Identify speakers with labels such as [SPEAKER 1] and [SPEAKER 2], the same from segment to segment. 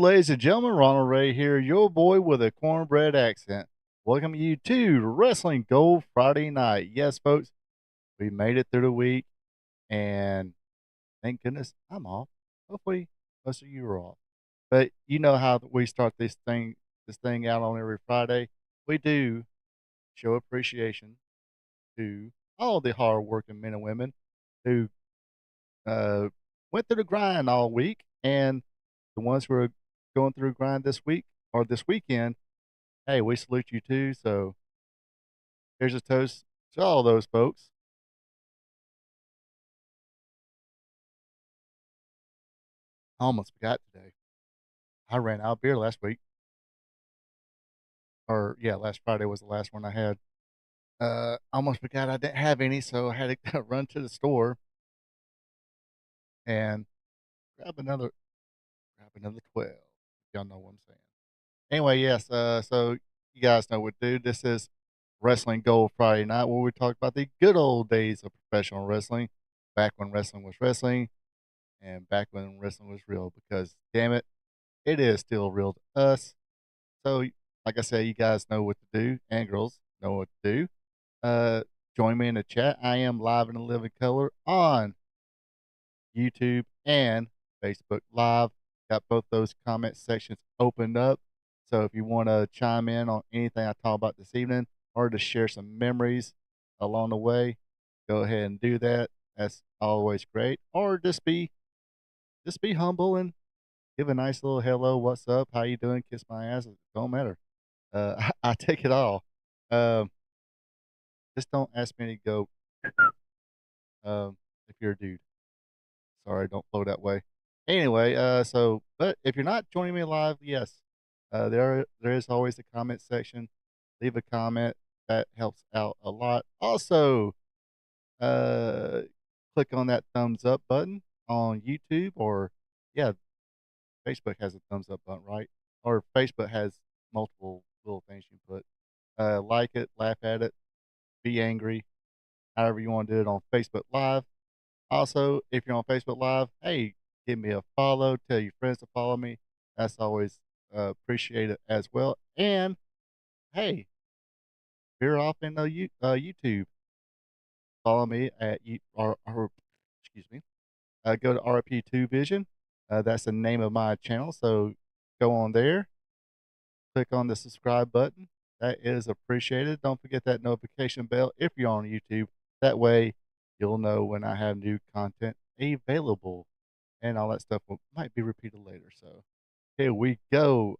[SPEAKER 1] ladies and gentlemen, Ronald Ray here, your boy with a cornbread accent. Welcome you to Wrestling Gold Friday night. Yes, folks, we made it through the week, and thank goodness I'm off. Hopefully, most of you are off. But you know how we start this thing out on every Friday. We do show appreciation to all the hard-working men and women who uh, went through the grind all week, and the ones who are going through grind this week or this weekend, hey, we salute you too. So here's a toast to all those folks. I almost forgot today. I ran out of beer last week, or yeah, last Friday was the last one I had. I almost forgot I didn't have any, so I had to run to the store and grab another grab another 12. Y'all know what I'm saying. Anyway, yes. So you guys know what to do. This is Wrestling Gold Friday night, where we talk about the good old days of professional wrestling, back when wrestling was wrestling, and back when wrestling was real. Because damn it, it is still real to us. So, like I said, you guys know what to do, and girls know what to do. Uh, Join me in the chat. I am live in the living color on YouTube and Facebook Live. Got both those comment sections opened up. So if you want to chime in on anything I talk about this evening or to share some memories along the way, go ahead and do that. That's always great. Or just be humble and give a nice little hello, what's up, how you doing, kiss my ass. It don't matter. I take it all. Um, just don't ask me to go if you're a dude. Sorry, don't flow that way. Anyway, but if you're not joining me live, yes, there is always a comment section. Leave a comment. That helps out a lot. Also, uh, click on that thumbs up button on YouTube, or yeah, Facebook has a thumbs up button, right? Or Facebook has multiple little things you can put. Like it, laugh at it, be angry, however you want to do it on Facebook Live. Also, if you're on Facebook Live, hey, give me a follow. Tell your friends to follow me. That's always appreciated as well. And hey, if you're off in YouTube, follow me at excuse me. Go to RP2 Vision. That's the name of my channel. So go on there, click on the subscribe button. That is appreciated. Don't forget that notification bell if you're on YouTube. That way, you'll know when I have new content available, and all that stuff might be repeated later. So here we go.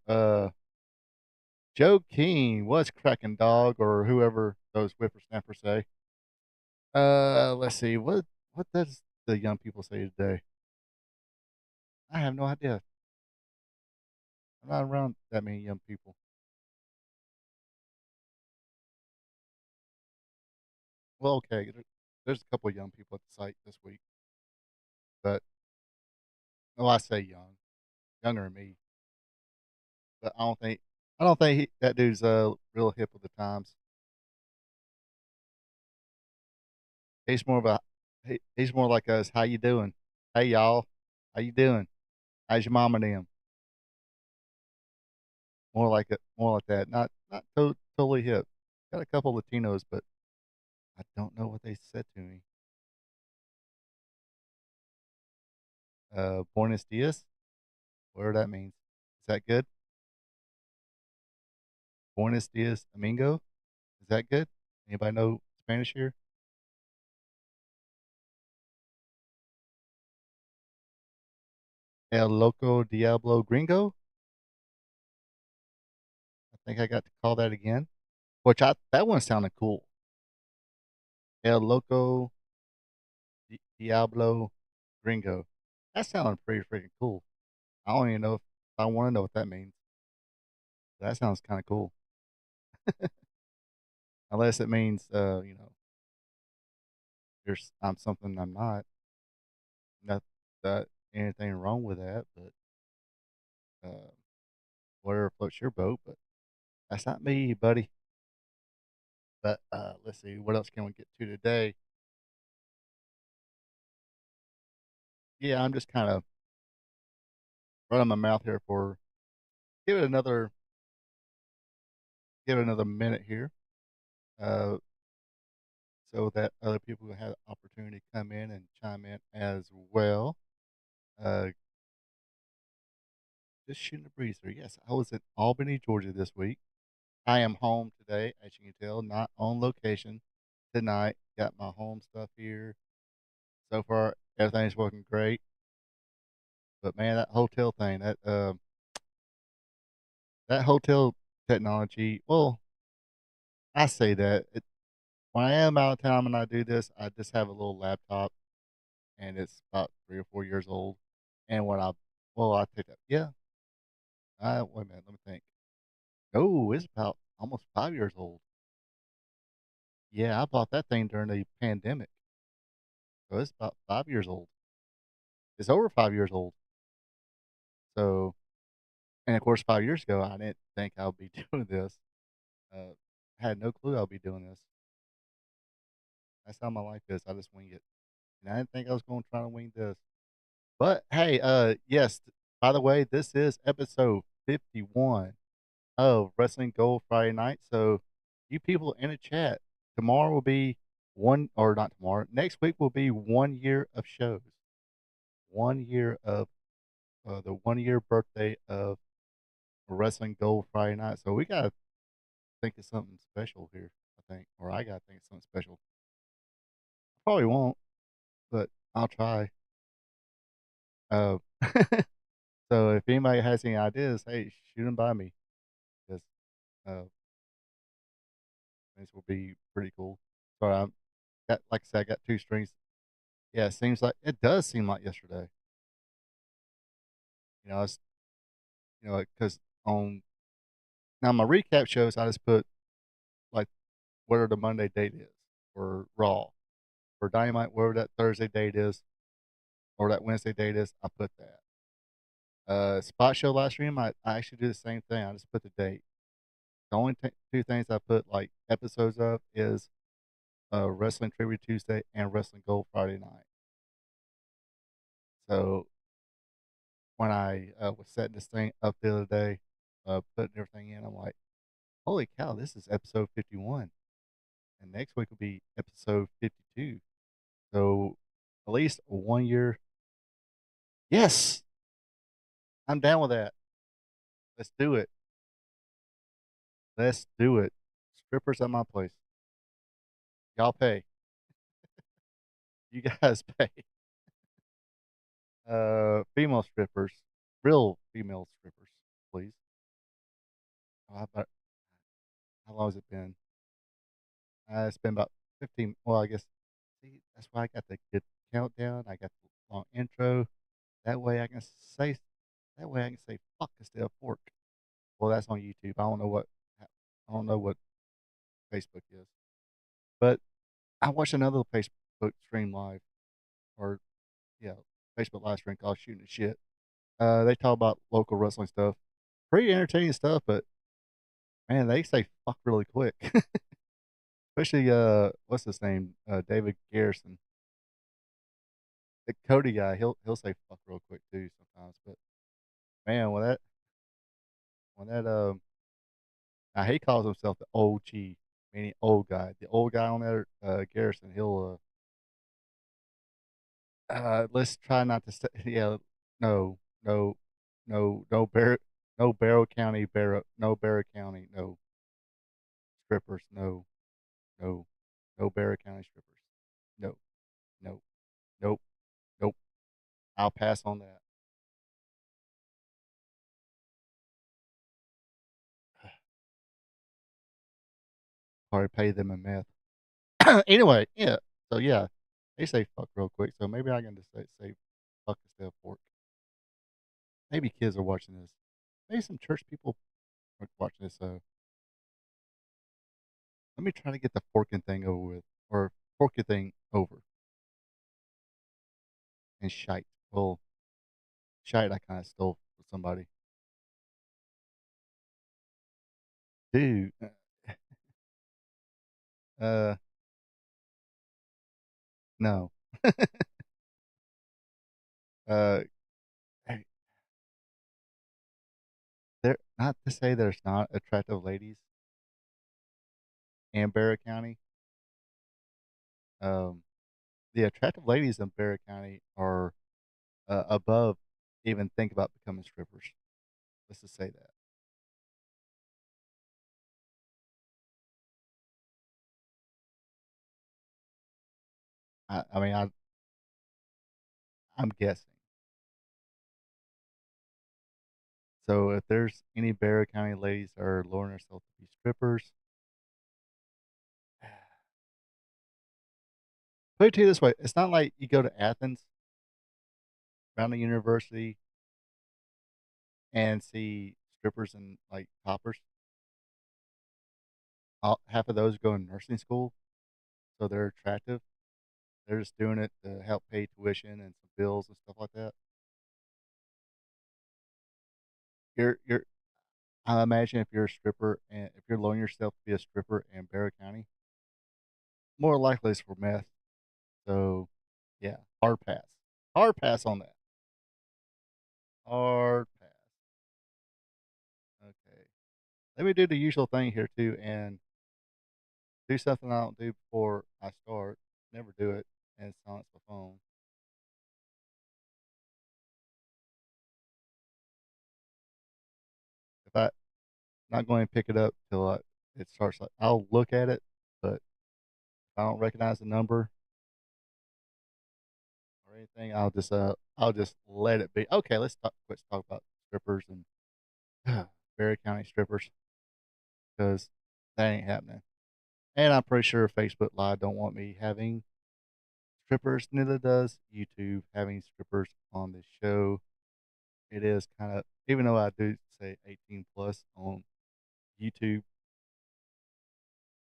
[SPEAKER 1] Joe King, what's cracking, dog, or whoever those whippersnappers say. Let's see what does the young people say today. I have no idea. I'm not around that many young people. Well, okay, there's a couple of young people at the site this week, but well, I say young, younger than me, but I don't think that dude's real hip with the times. He's more of a he's more like us. How you doing? Hey y'all, how you doing? How's your mama and them? More like that. Not totally hip. Got a couple Latinos, but I don't know what they said to me. Buenos dias, whatever that means. Is that good? Buenos dias, amigo. Is that good? Anybody know Spanish here? El loco diablo gringo. I think I got to call that again. Which I that one sounded cool. El loco diablo gringo. That sounded pretty freaking cool. I don't even know if I want to know what that means. That sounds kind of cool. Unless it means, I'm something I'm not. Not that anything wrong with that, but uh, whatever floats your boat. But that's not me, buddy. But let's see, what else can we get to today? Yeah, I'm just kind of running my mouth here for give it another minute here, uh, so that other people will have the opportunity to come in and chime in as well. Uh, just shooting a breeze here. Yes, I was in Albany, Georgia this week. I am home today, as you can tell, not on location tonight. Got my home stuff here. So far, everything's working great. But man, that hotel thing, that hotel technology. Well, I say that when I am out of town and I do this, I just have a little laptop, and it's about 3 or 4 years old. And when I take that. Yeah, wait a minute, let me think. No, it's about almost 5 years old. Yeah, I bought that thing during the pandemic, so it's about 5 years old. It's over 5 years old. So, and of course, 5 years ago, I didn't think I would be doing this. Uh, had no clue I'll be doing this. That's how my life is. I just wing it, and I didn't think I was going to try to wing this. But hey, yes. By the way, this is episode 51 of Wrestling Gold Friday Night. So, you people in the chat, tomorrow will be one, or not tomorrow. Next week will be 1 year of shows. 1 year of the 1 year birthday of Wrestling Gold Friday Night. So we gotta think of something special here. I think, or I gotta think of something special. Probably won't, but I'll try. Uh, so if anybody has any ideas, hey, shoot them by me, because uh, this will be pretty cool. So I got, like I said, I got two strings. Yeah, it does seem like yesterday. It's because on now my recap shows, I just put like whatever the Monday date is for Raw, for Dynamite, whatever that Thursday date is, or that Wednesday date is. I put that. Spot show live stream, I actually do the same thing. I just put the date. The only two things I put like episodes of is Wrestling Trivia Tuesday and Wrestling Gold Friday Night. So when I was setting this thing up the other day, putting everything in, I'm like, holy cow, this is episode 51. And next week will be episode 52. So at least 1 year. Yes, I'm down with that. Let's do it. Let's do it. Strippers at my place. Y'all pay. You guys pay. Female strippers, real female strippers, please. How long has it been? It's been about 15. Well, I guess. See, that's why I got the good countdown. I got the long intro. That way I can say. That way I can say fuck instead of fork. Well, that's on YouTube. I don't know what Facebook is. But I watched another Facebook stream live, or yeah, Facebook live stream called Shooting the Shit. They talk about local wrestling stuff. Pretty entertaining stuff, but man, they say fuck really quick. Especially what's his name? David Garrison. The Cody guy, he'll say fuck real quick too sometimes. But man, when that now he calls himself the OG, meaning old guy. The old guy on there, Garrison, he'll let's try not to say yeah, no, no, no Barrow County, no Barrow County, no strippers, no, no Barrow County strippers. No, no, nope, nope. I'll pass on that. Probably pay them in meth. Anyway, yeah. So yeah, they say fuck real quick. So maybe I can just say fuck instead of fork. Maybe kids are watching this. Maybe some church people are watching this. Let me try to get the forking thing over with, or forking thing over, and shite. Well, shite I kind of stole from somebody. Dude, uh, no. uh, hey, not to say there's not attractive ladies in Barrett County. Um, the attractive ladies in Barrett County are above even think about becoming strippers. Let's just say that. I mean, I'm guessing. So if there's any Barrett County ladies that are lowering themselves to be strippers, put it to you this way: it's not like you go to Athens, around the university, and see strippers and like toppers. Half of those go in nursing school, so they're attractive. They're just doing it to help pay tuition and some bills and stuff like that. You're I imagine if you're a stripper and if you're lowering yourself to be a stripper in Barrett County, more likely it's for meth. So, yeah, hard pass. Hard pass on that. Hard pass. Okay. Let me do the usual thing here too and do something I don't do before I start. Never do it and silence my phone. If I not going to pick it up till it starts, like I'll look at it, but if I don't recognize the number or anything, I'll just let it be. Okay, let's talk about strippers and Barry County strippers because that ain't happening. And I'm pretty sure Facebook Live don't want me having strippers. Neither does YouTube having strippers on the show. It is kind of, even though I do say 18 plus on YouTube,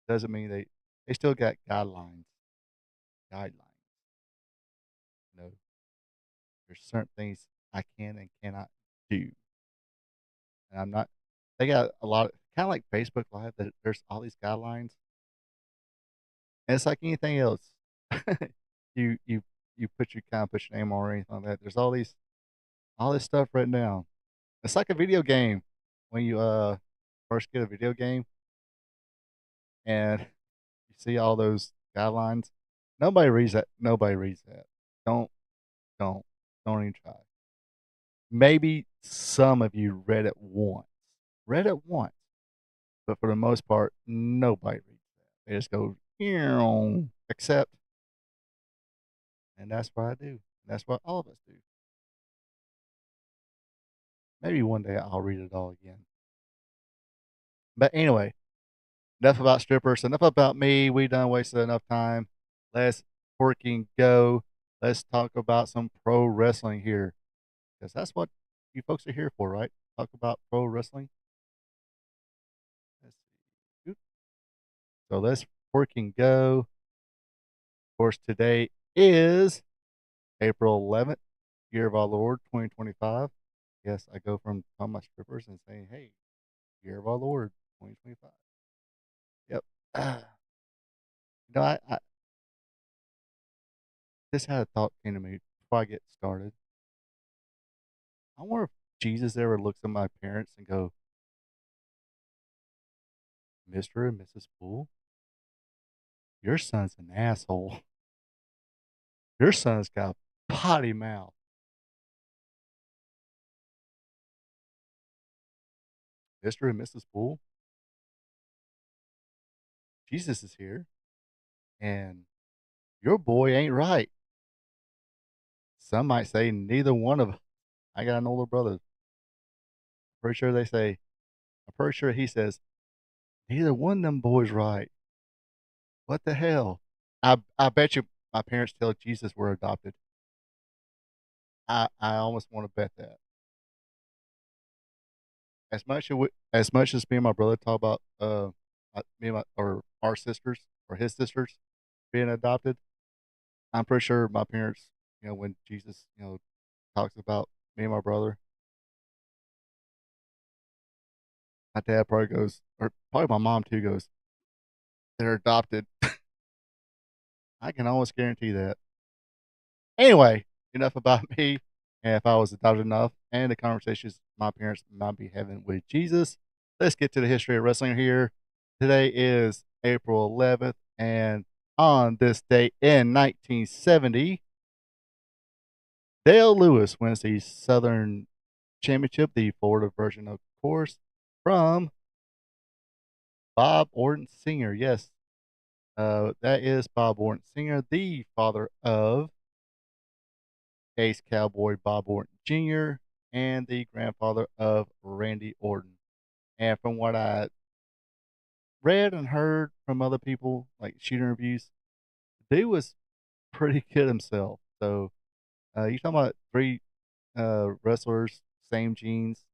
[SPEAKER 1] doesn't mean they still got guidelines. Guidelines. You know, there's certain things I can and cannot do, and I'm not. They got a lot of kind of like Facebook Live. That there's all these guidelines, and it's like anything else. you you you put your kind of put your name on or anything like that. There's all this stuff written down. It's like a video game when you first get a video game and you see all those guidelines. Nobody reads that. Nobody reads that. Don't don't don't even try. Maybe some of you read it once. Read it once. But for the most part, nobody reads that. They just go, "Ew," accept. And that's what I do. That's what all of us do. Maybe one day I'll read it all again. But anyway, enough about strippers. Enough about me. We done wasted enough time. Let's freaking go. Let's talk about some pro wrestling here. Because that's what you folks are here for, right? Talk about pro wrestling. Let's see. So let's freaking go. Of course, today is April 11th, year of our Lord 2025. Yes, I go from talking about strippers and saying, hey, year of our Lord 2025. Yep. I just had a thought came to me before I get started. I wonder if Jesus ever looks at my parents and go, Mr. and Mrs. Poole, your son's an asshole. Your son's got a potty mouth. Mr. and Mrs. Poole, Jesus is here, and your boy ain't right. Some might say neither one of us. I got an older brother. Pretty sure they say, I'm pretty sure he says, neither one of them boys right. What the hell? I bet you my parents tell Jesus we're adopted. I almost want to bet that. As much as me and my brother talk about me and my or our sisters or his sisters being adopted, I'm pretty sure my parents, when Jesus, talks about me and my brother, my dad probably goes, or probably my mom too goes, they're adopted. I can almost guarantee that. Anyway, enough about me and if I was adopted enough and the conversations my parents might be heaven with Jesus. Let's get to the history of wrestling here. Today is April 11th, and on this date in 1970, Dale Lewis wins the Southern Championship, the Florida version, of course, from Bob Orton Sr. Yes, that is Bob Orton Sr., the father of Ace Cowboy Bob Orton Jr., and the grandfather of Randy Orton. And from what I read and heard from other people, like shooting reviews, the dude was pretty good himself. So you talking about three wrestlers, same genes,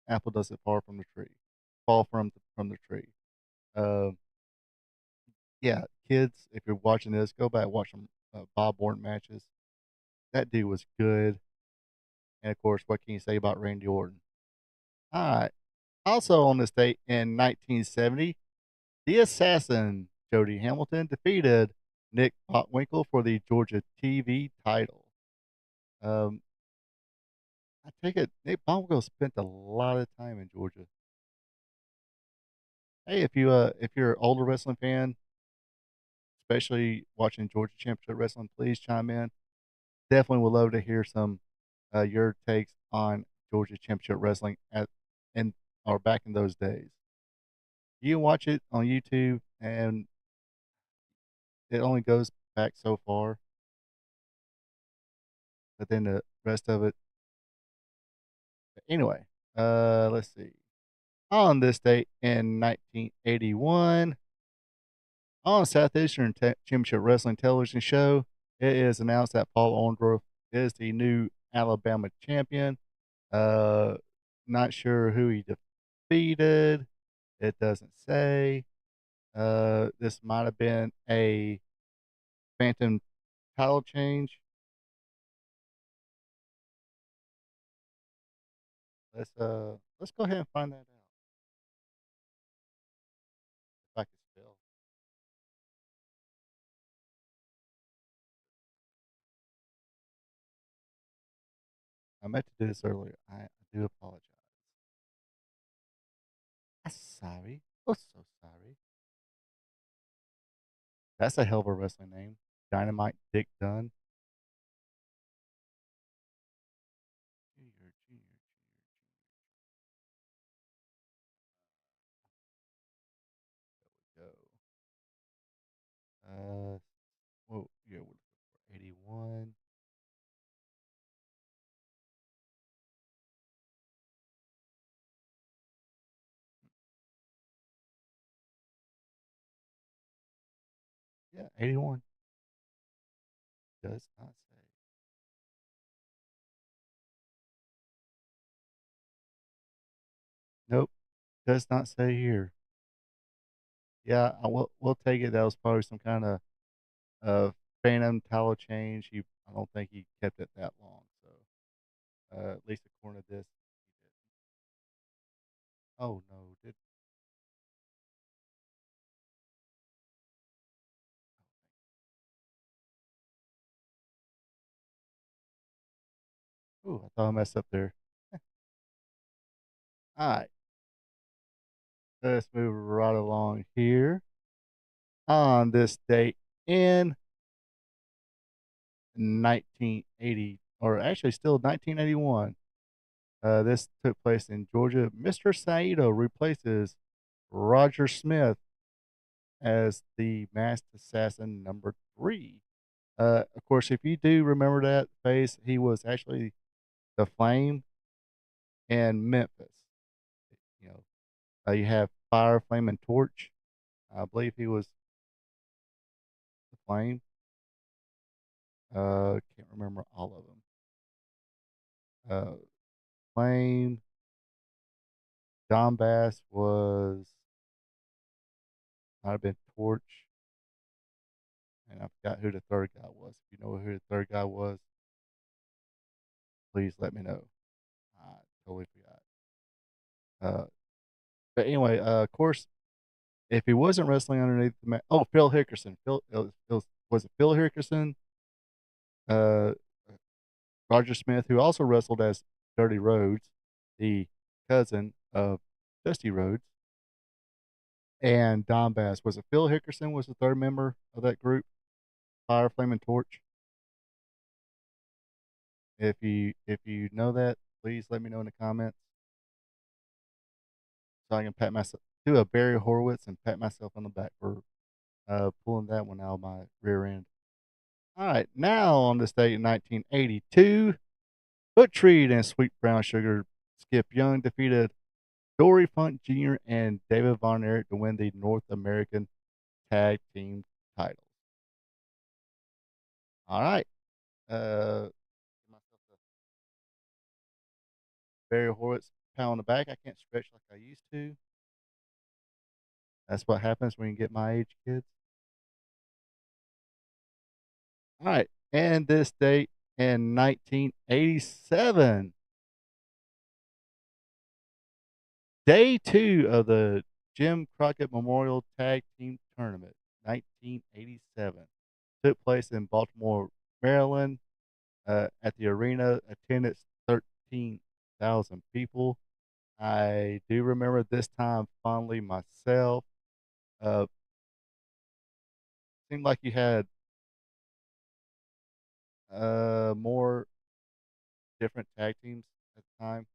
[SPEAKER 1] apple doesn't fall from the tree, from the tree. Um, yeah, kids, if you're watching this, go back and watch some Bob Orton matches. That dude was good. And of course, what can you say about Randy Orton? All right. Also on this date in 1970, the assassin Jody Hamilton defeated Nick Bockwinkel for the Georgia TV title. Um, I take it Nick Bockwinkel spent a lot of time in Georgia. Hey, if you're an older wrestling fan, especially watching Georgia Championship Wrestling, please chime in. Definitely would love to hear some your takes on Georgia Championship Wrestling at and or back in those days. You can watch it on YouTube, and it only goes back so far, but then the rest of it. Anyway, let's see. On this date in 1981, on Southeastern Championship Wrestling television show, it is announced that Paul Orndorff is the new Alabama champion. Uh, Not sure who he defeated. It doesn't say. This might have been a phantom title change. Let's go ahead and find that out if I can spell. I meant to do this earlier. I do apologize. I'm sorry. Oh, so sorry. That's a hell of a wrestling name. Dynamite Dick Dunn. Junior. There we go. Whoa, yeah, we're looking for 81. Yeah, 81. Does not say. Nope, does not say here. Yeah, we'll take it. That was probably some kind of phantom title change. I don't think he kept it that long. So at least according to this, he did. Oh no, did ooh, I thought I messed up there. All right, let's move right along here. On this date in 1980, or actually still 1981, this took place in Georgia. Mr. Saito replaces Roger Smith as the masked assassin number three. Of course, if you do remember that face, he was actually the Flame in Memphis. You know, you have Fire, Flame, and Torch. I believe he was the Flame. Can't remember all of them. Flame. Don Bass was might have been Torch, and I forgot who the third guy was. If you know who the third guy was, please let me know. I totally forgot. But anyway, of course, if he wasn't wrestling underneath the mat, oh, Phil Hickerson. Was it Phil Hickerson? Uh, Roger Smith, who also wrestled as Dirty Rhodes, the cousin of Dusty Rhodes, and Don Bass. Was it Phil Hickerson was the third member of that group, Fire, Flame, and Torch? If you know that, please let me know in the comments so I can pat myself do a Barry Horowitz and pat myself on the back for pulling that one out of my rear end. All right, now on this date in 1982, Butch Reed and Sweet Brown Sugar Skip Young defeated Dory Funk Jr. and David Von Erich to win the North American Tag Team titles. All right, give myself a Barry Horowitz pat on the back. I can't stretch like I used to. That's what happens when you get my age, kids. All right, and this date in 1987. Day 2 of the Jim Crockett Memorial Tag Team Tournament, 1987, took place in Baltimore, Maryland, at the arena. Attendance 13,000 people. I do remember this time fondly myself. Uh, Seemed like you had more different tag teams at the time.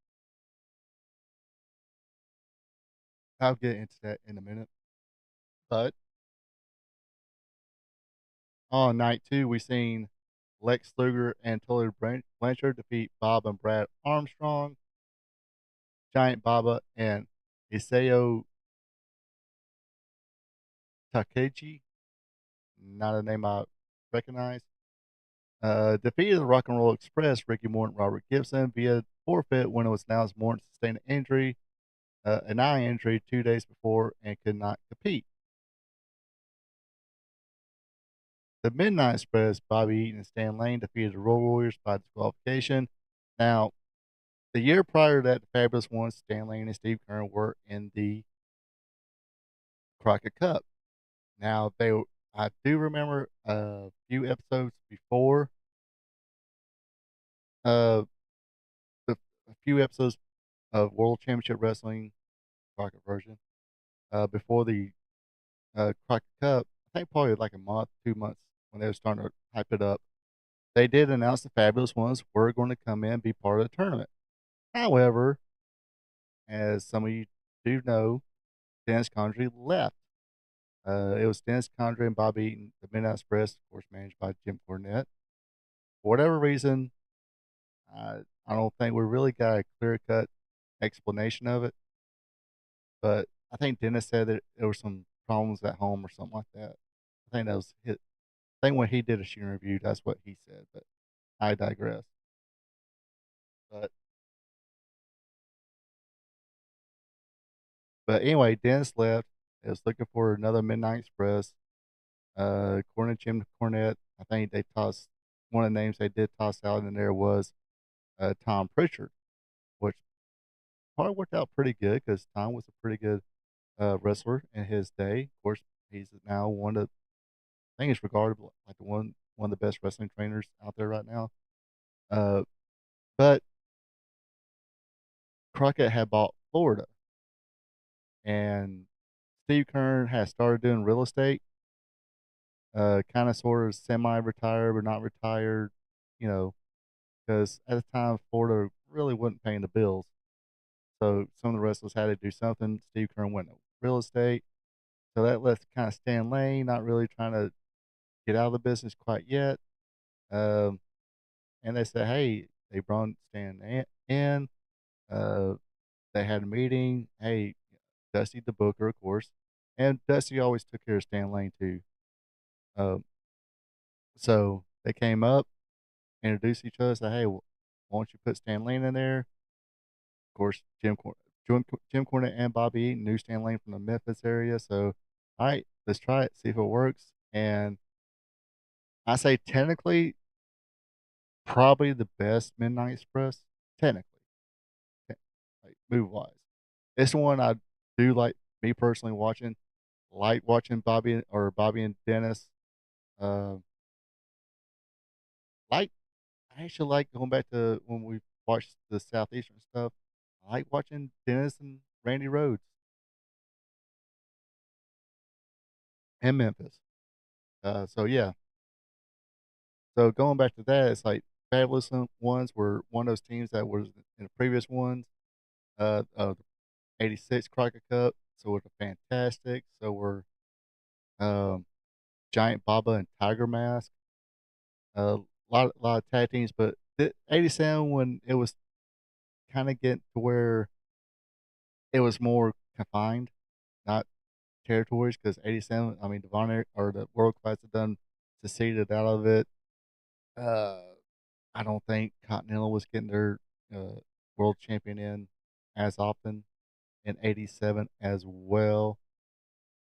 [SPEAKER 1] I'll get into that in a minute. But on night 2, we seen Lex Luger and Tully Blanchard defeat Bob and Brad Armstrong, Giant Baba, and Isao Takagi, not a name I recognize, defeated the Rock and Roll Express, Ricky Morton, Robert Gibson, via forfeit when it was announced Morton sustained an injury, an eye injury 2 days before, and could not compete. The Midnight Express, Bobby Eaton and Stan Lane defeated the Road Warriors by disqualification. Now, the year prior to that, the Fabulous Ones, Stan Lane and Steve Keirn, were in the Crockett Cup. Now, I do remember a few episodes before, uh, a few episodes of World Championship Wrestling Crockett version, before the Crockett Cup. I think probably like a month, 2 months when they were starting to hype it up. They did announce the Fabulous Ones were going to come in and be part of the tournament. However, as some of you do know, Dennis Condrey left. It was Dennis Condrey and Bobby Eaton, the Midnight Express, of course, managed by Jim Cornette. For whatever reason, I don't think we really got a clear cut explanation of it. But I think Dennis said that there were some problems at home or something like that. I think that was his. I think when he did a shooting review, that's what he said. But I digress. But anyway, Dennis left. He was looking for another Midnight Express. According to Jim Cornette, I think they tossed one of the names they did toss out in there was Tom Pritchard, which probably worked out pretty good because Tom was a pretty good wrestler in his day. Of course, he's now one of I think he's regarded like one of the best wrestling trainers out there right now. Uh, but Crockett had bought Florida, and Steve Keirn had started doing real estate, kind of sort of semi-retired but not retired, you know, because at the time Florida really wasn't paying the bills. So some of the wrestlers had to do something. Steve Keirn went to real estate, so that left kind of Stan Lane not really trying to get out of the business quite yet. Um, and they said, hey, they brought Stan in. Uh, they had a meeting. Hey, Dusty the Booker, of course, and Dusty always took care of Stan Lane too. Uh, so they came up, introduced each other, said, "Hey, why don't you put Stan Lane in there?" Of course, Jim Cornette and Bobby Eaton knew Stan Lane from the Memphis area, so all right, let's try it, see if it works. And I say technically, probably the best Midnight Express, technically, like move wise. It's the one I do like me personally watching. Like watching Bobby and Dennis. Uh, like I actually like going back to when we watched the Southeastern stuff. I like watching Dennis and Randy Rhodes and Memphis. So yeah. So going back to that, it's like Fabulous Ones were one of those teams that was in the previous ones. The '86 Crockett Cup. So were the Fantastic. So were um, Giant Baba and Tiger Mask. A lot of tag teams, but the '87 when it was kind of getting to where it was more confined, not territories, because '87, I mean, the Von Erich or the World Class had done seceded out of it. Uh, I don't think Continental was getting their uh, world champion in as often in '87 as well.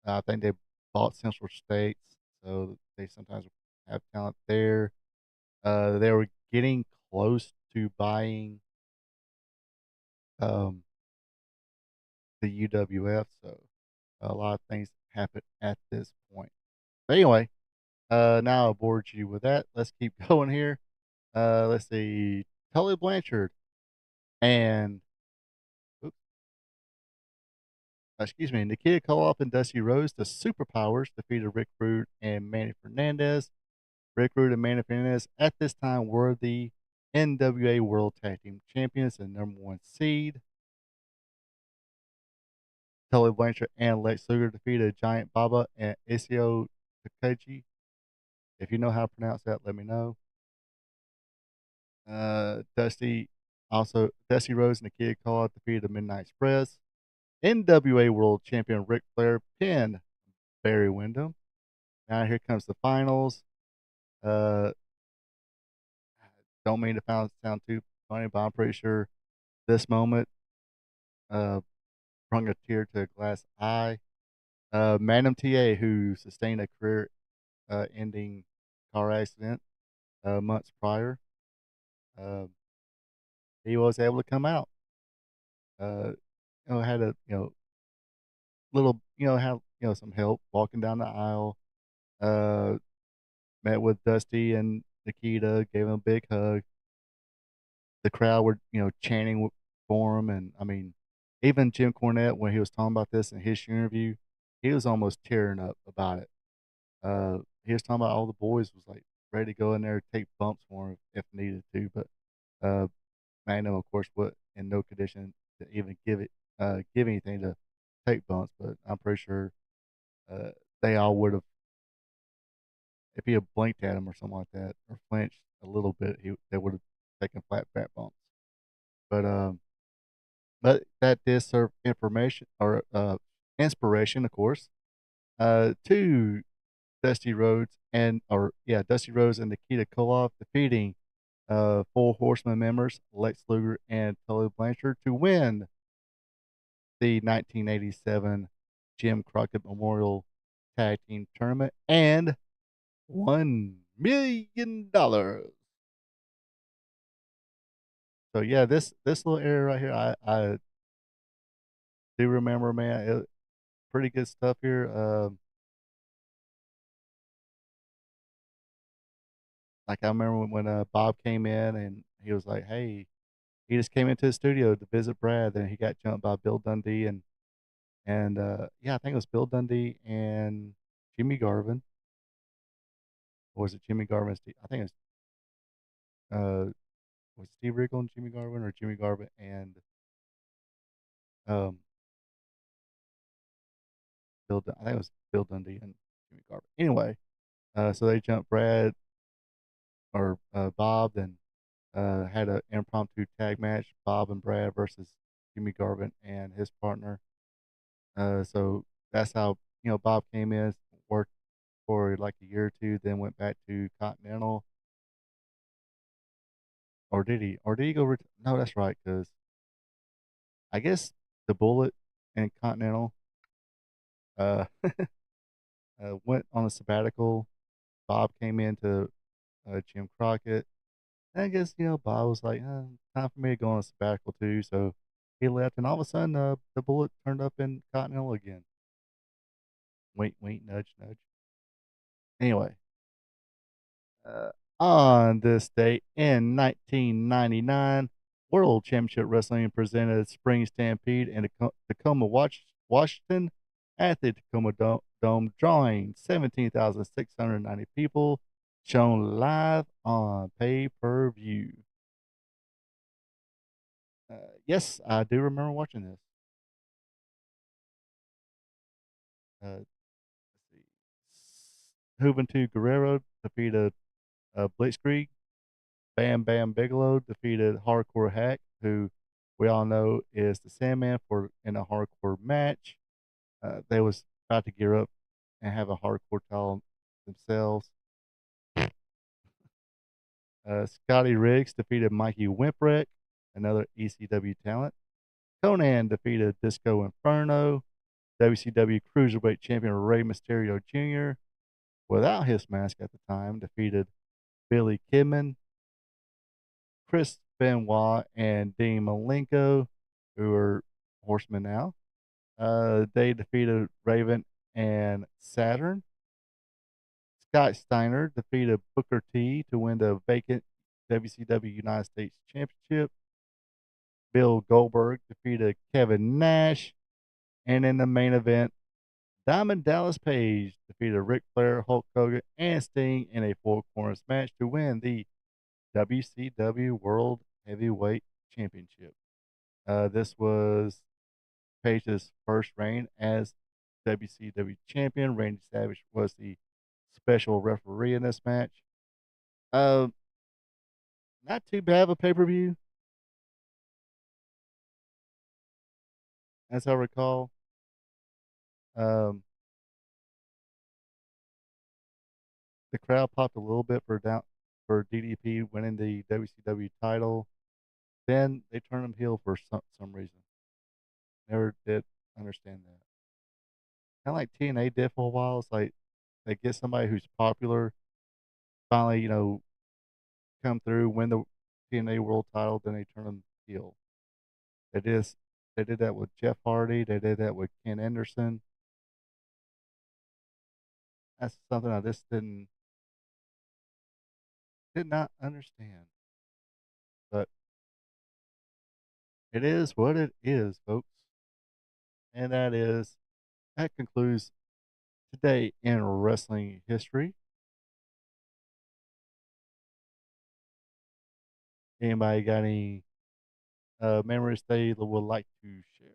[SPEAKER 1] I think they bought Central States, so they sometimes have talent there. They were getting close to buying um, the UWF, so a lot of things happen at this point. But anyway, now I bored you with that. Let's keep going here. Let's see. Tully Blanchard and oops, excuse me, Nikita Koloff and Dusty Rhodes, the Superpowers, defeated Rick Rude and Manny Fernandez. Rick Rude and Manny Fernandez at this time were the NWA World Tag Team Champions and number one seed. Tully Blanchard and Lex Luger defeated Giant Baba and Isio Takechi. If you know how to pronounce that, let me know. Dusty Rhodes and Nikita Koloff defeated the Midnight Express. NWA World Champion Ric Flair pinned Barry Windham. Now here comes the finals. Uh, don't mean to sound too funny, but I'm pretty sure this moment uh, brought a tear to a glass eye. Magnum TA, who sustained a career ending car accident months prior, uh, he was able to come out. Had a little had some help walking down the aisle. Uh, Met with Dusty and Nikita, gave him a big hug. The crowd were chanting for him, and I mean, even Jim Cornette when he was talking about this in his interview, he was almost tearing up about it. He was talking about all the boys was like ready to go in there and take bumps for him if needed to, but uh, Magnum, of course, was in no condition to even give anything to take bumps. But I'm pretty sure uh, they all would have, if he had blinked at him or something like that, or flinched a little bit, they would have taken flat back bumps. But that did serve information or inspiration, of course, to Dusty Rhodes and Nikita Koloff defeating Four Horsemen members Lex Luger and Tully Blanchard to win the 1987 Jim Crockett Memorial Tag Team Tournament and $1 million. So yeah, this little area right here, I do remember, man. Pretty good stuff here. Like I remember when Bob came in and he was like, "Hey," he just came into the studio to visit Brad. Then he got jumped by Bill Dundee and yeah, I think it was Bill Dundee and Jimmy Garvin. Or was it Jimmy Garvin? I think it was Steve Regal and Jimmy Garvin, or Jimmy Garvin and um I think it was Bill Dundee and Jimmy Garvin. Anyway, so they jumped Brad or Bob, and had an impromptu tag match, Bob and Brad versus Jimmy Garvin and his partner. So that's how Bob came in, worked for like a year or two, then went back to Continental. Or did he? Or did he go? No, that's right. Because I guess the Bullet and Continental went on a sabbatical. Bob came into Jim Crockett. And I guess Bob was like, time for me to go on a sabbatical too. So he left, and all of a sudden, the Bullet turned up in Continental again. Wink, wink, nudge, nudge. Anyway, uh, on this day in 1999, World Championship Wrestling presented at Spring Stampede in Tacoma, Washington, at the Tacoma Dome, drawing 17,690 people, shown live on pay per view. Yes, I do remember watching this. Let's see. Juventud Guerrero defeated Blitzkrieg. Bam Bam Bigelow defeated Hardcore Hack, who we all know is the Sandman for in a hardcore match. They was about to gear up and have a hardcore title themselves. Scotty Riggs defeated Mikey Whipwreck, another ECW talent. Conan defeated Disco Inferno. WCW Cruiserweight Champion Rey Mysterio Jr., without his mask at the time, defeated Billy Kidman. Chris Benoit and Dean Malenko, who are horsemen now. They defeated Raven and Saturn. Scott Steiner defeated Booker T to win the vacant WCW United States Championship. Bill Goldberg defeated Kevin Nash. And in the main event, Diamond Dallas Page defeated Ric Flair, Hulk Hogan, and Sting in a four corners match to win the WCW World Heavyweight Championship. This was Page's first reign as WCW champion. Randy Savage was the special referee in this match. Uh, Not too bad of a pay per view, as I recall. Um, the crowd popped a little bit for DDP winning the WCW title. Then they turned him heel for some reason. Never did understand that. Kind of like TNA did for a while. It's like they get somebody who's popular, finally, come through, win the TNA World Title, then they turn them heel. They did they did that with Jeff Hardy. They did that with Ken Anderson. That's something I just did not understand. But it is what it is, folks. And that concludes today in wrestling history. Anybody got any memories they would like to share?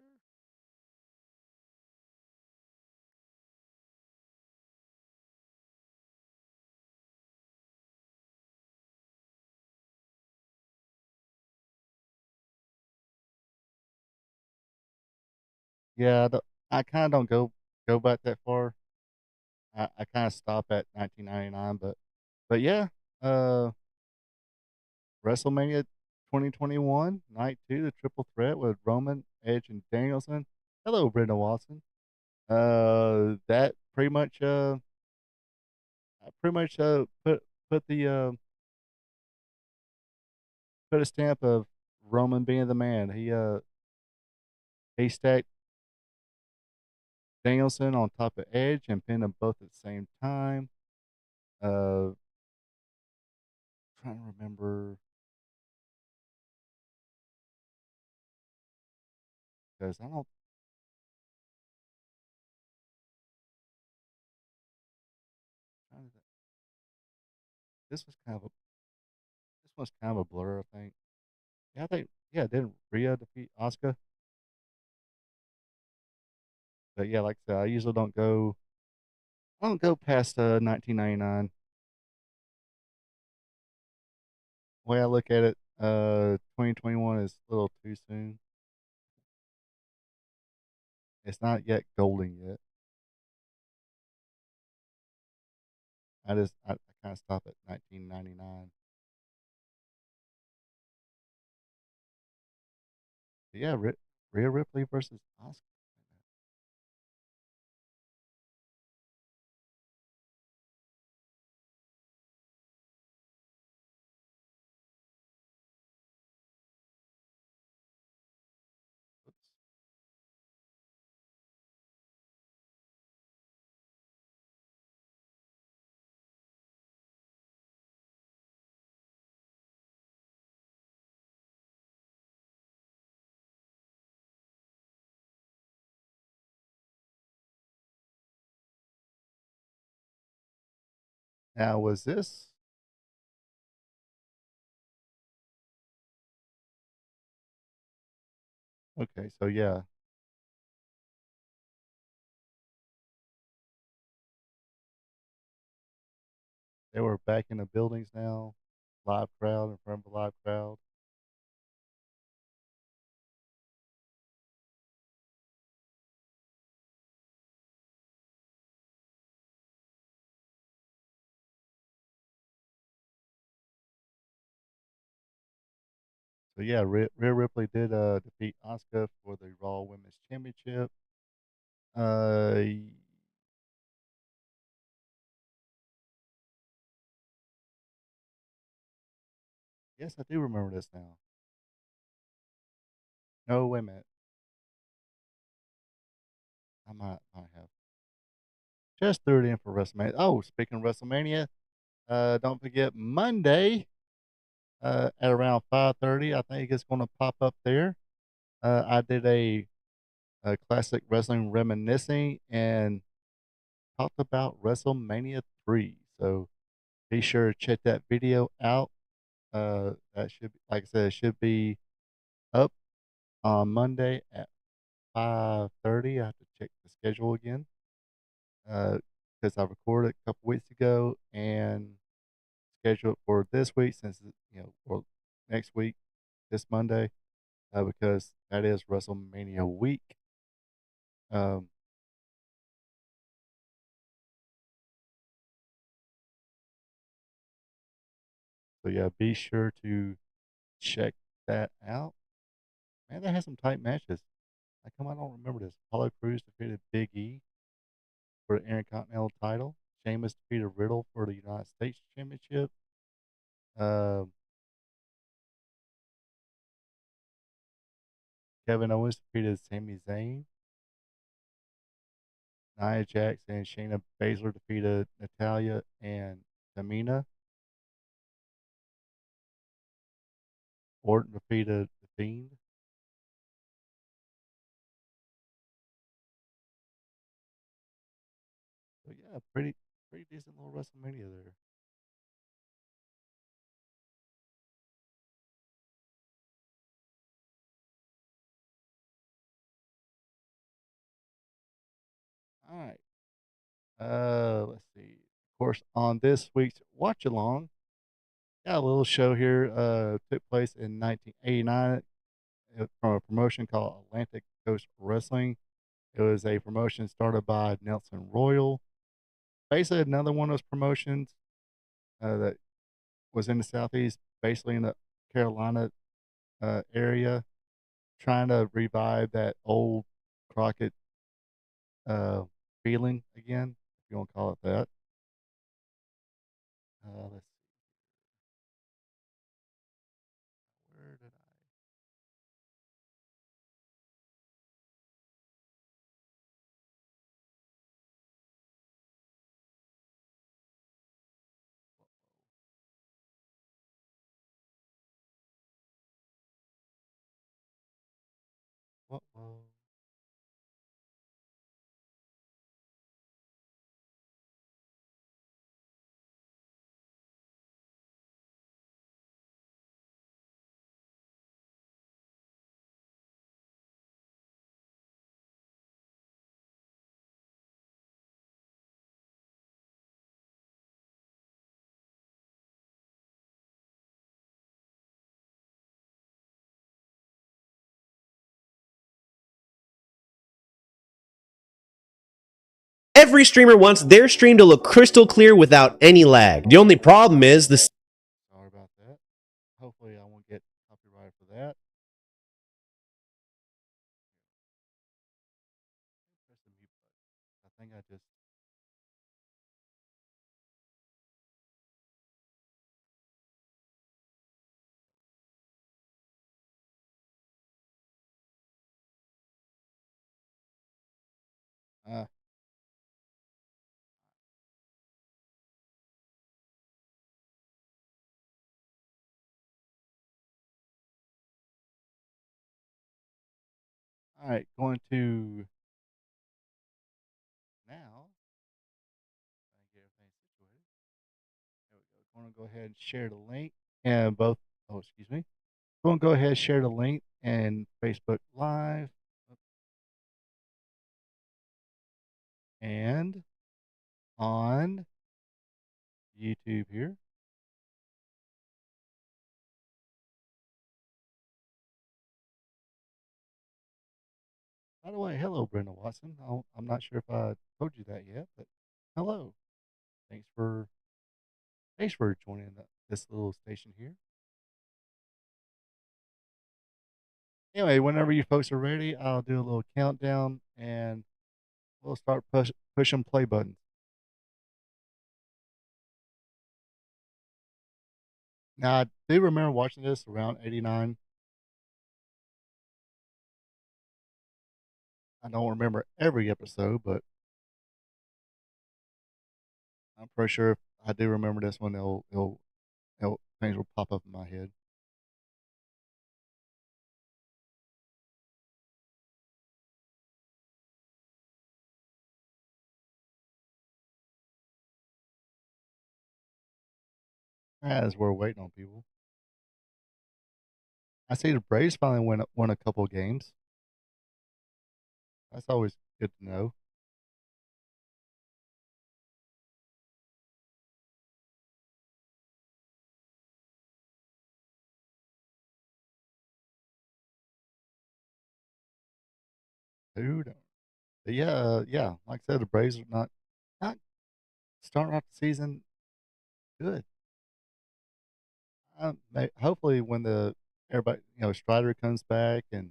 [SPEAKER 1] Yeah, I kind of don't go back that far. I kind of stop at 1999, but yeah, uh, WrestleMania 2021 Night 2, the Triple Threat with Roman, Edge, and Danielson. Hello, Brenda Watson. That pretty much put the put a stamp of Roman being the man. He stacked Danielson on top of Edge and pinned them both at the same time. Uh, Trying to remember because I don't. Trying to, this was kind of a this was kind of a blur, I think. Yeah, I think didn't Rhea defeat Asuka? But yeah, like I said, I don't go past 1999. The way I look at it, 2021 is a little too soon. It's not yet golden yet. I kind of stop at 1999. But yeah, Rhea Ripley versus Asuka. Now, was this okay? So yeah, they were back in the buildings now. Live crowd in front of a live crowd. So yeah, Rhea Ripley did defeat Asuka for the Raw Women's Championship. Uh, yes, I do remember this now. No, wait a minute. I might have just threw it in for WrestleMania. Oh, speaking of WrestleMania, don't forget Monday at around 5:30. I think it's going to pop up there. I did a classic wrestling reminiscing and talked about WrestleMania 3. So be sure to check that video out. That should, like I said, it should be up on Monday at 5:30. I have to check the schedule again because I recorded a couple weeks ago and scheduled for this week since or next week, this Monday, because that is WrestleMania week. Um, so yeah, be sure to check that out. Man, they had some tight matches. How come I don't remember this? Apollo Crews defeated Big E for the Intercontinental title. Sheamus defeated Riddle for the United States Championship. Um, Kevin Owens defeated Sami Zayn. Nia Jax and Shayna Baszler defeated Natalia and Tamina. Orton defeated The Fiend. So yeah, pretty decent little WrestleMania there. All right. Let's see. Of course, on this week's watch along, got a little show here. Took place in 1989 from a promotion called Atlantic Coast Wrestling. It was a promotion started by Nelson Royal. Basically, another one of those promotions that was in the southeast, basically in the Carolina area, trying to revive that old Crockett uh, feeling again, if you want to call it that. Let's see, where did what?
[SPEAKER 2] Every streamer wants their stream to look crystal clear without any lag. The only problem is the
[SPEAKER 1] Sorry about that. Hopefully, I won't get copyrighted for that. Press the mute button. I think I just. Uh, all right, going to now. Try and get everything situated. we're going to go ahead and share the link and both. Oh, excuse me. We're going to go ahead and share the link and Facebook Live and on YouTube here. By the way, hello, Brenda Watson. I'm not sure if I told you that yet, but hello. Thanks for joining this little station here. Anyway, whenever you folks are ready, I'll do a little countdown and we'll start pushing play buttons. Now, I do remember watching this around 89. I don't remember every episode, but I'm pretty sure if I do remember this one, things will pop up in my head. As we're waiting on people, I see the Braves finally won a couple of games. That's always good to know. Dude, but yeah, yeah. Like I said, the Braves are not starting off the season good. Hopefully, when the everybody Strider comes back and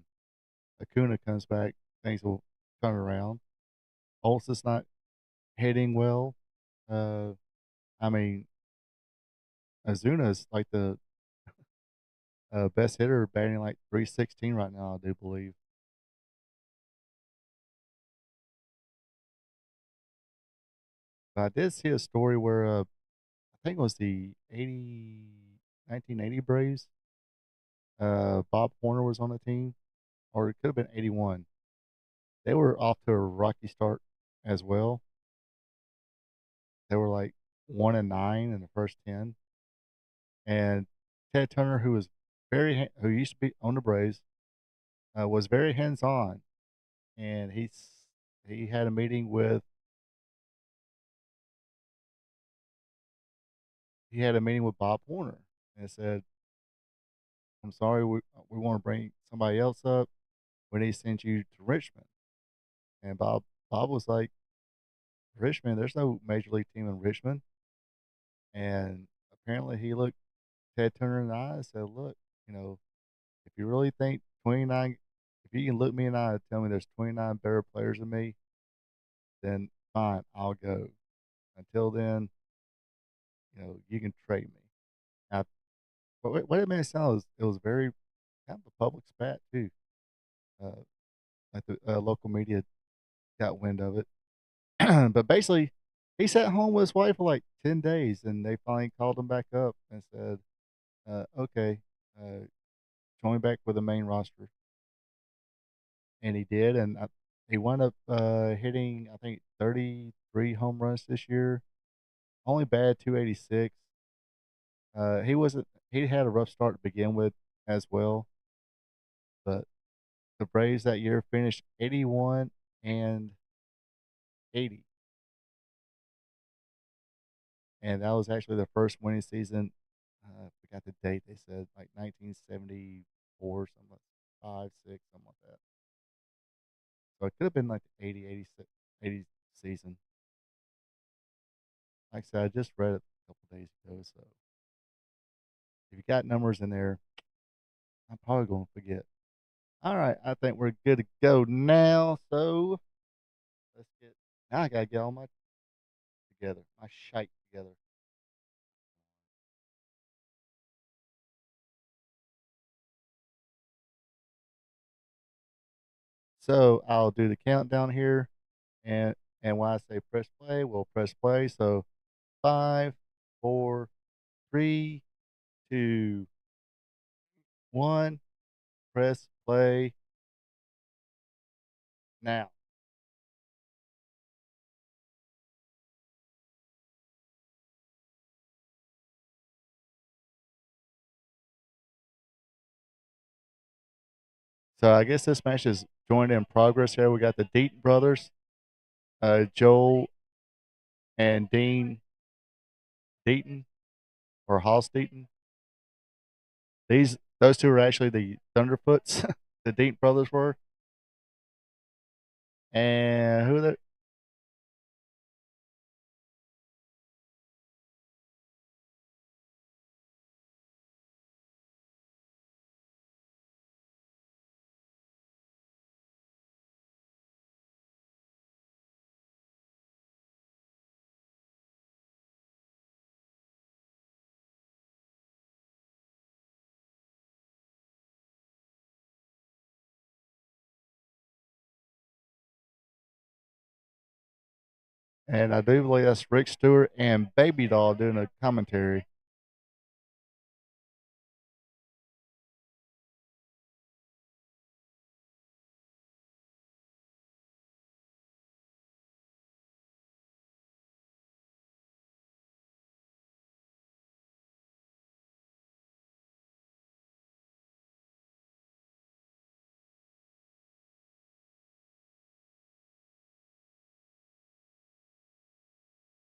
[SPEAKER 1] Acuna comes back, things will turn around. Olson's not hitting well. Uh, I mean, Azuna's like the best hitter, batting like 316 right now, I do believe. But I did see a story where I think it was the 1980 Braves. Bob Horner was on the team, or it could have been 81. They were off to a rocky start as well. They were like 1-9 in the first 10, and Ted Turner, who used to be on the Braves, was very hands on, and he had a meeting with Bob Horner and said, "I'm sorry, we want to bring somebody else up. We need to send you to Richmond." And Bob was like, "Richmond? There's no major league team in Richmond." And apparently, he looked Ted Turner in the eye and said, "Look, you know, if you really think 29, if you can look me in the eye and tell me there's 29 better players than me, then fine, I'll go. Until then, you can trade me." Now, but what it made it sound was it was very kind of a public spat too. Uh, like the local media got wind of it. But basically, he sat home with his wife for like 10 days, and they finally called him back up and said, "Okay, uh, join back with the main roster." And he did, and he wound up hitting, I think, 33 home runs this year. Only bad 286. He wasn't. He had a rough start to begin with as well, but the Braves that year finished 81 and 80, and that was actually their first winning season. I forgot the date. They said like 1974, something like 5, 6, something like that. So it could have been like the 80, 86, 80 season. Like I said, I just read it a couple days ago. So if you got numbers in there, I'm probably going to forget. All right, I think we're good to go now. So let's get. Now I got to get all my together, my shite together. So I'll do the countdown here, and when I say press play, we'll press play. So 5, 4, 3, 2, 1. Press play now. So I guess this match is joined in progress here. We got the Deaton brothers, Joel and Dean Deaton or Hoss Deaton. Those two are actually the Thunderfoots, the Deaton brothers were. And who are they? And I do believe that's Rick Stewart and Baby Doll doing a commentary.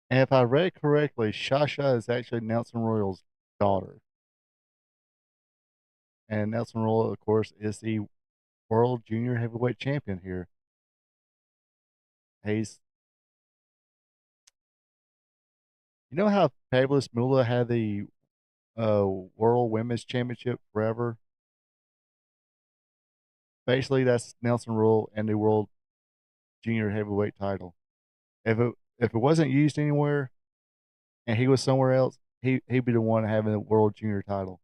[SPEAKER 1] And if I read correctly, Shasha is actually Nelson Royal's daughter. And Nelson Royal, of course, is the world junior heavyweight champion here. He's, you know how Fabulous Moolah had the World Women's Championship forever? Basically, that's Nelson Royal and the world junior heavyweight title. If it wasn't used anywhere and he was somewhere else, he'd be the one having the world junior title.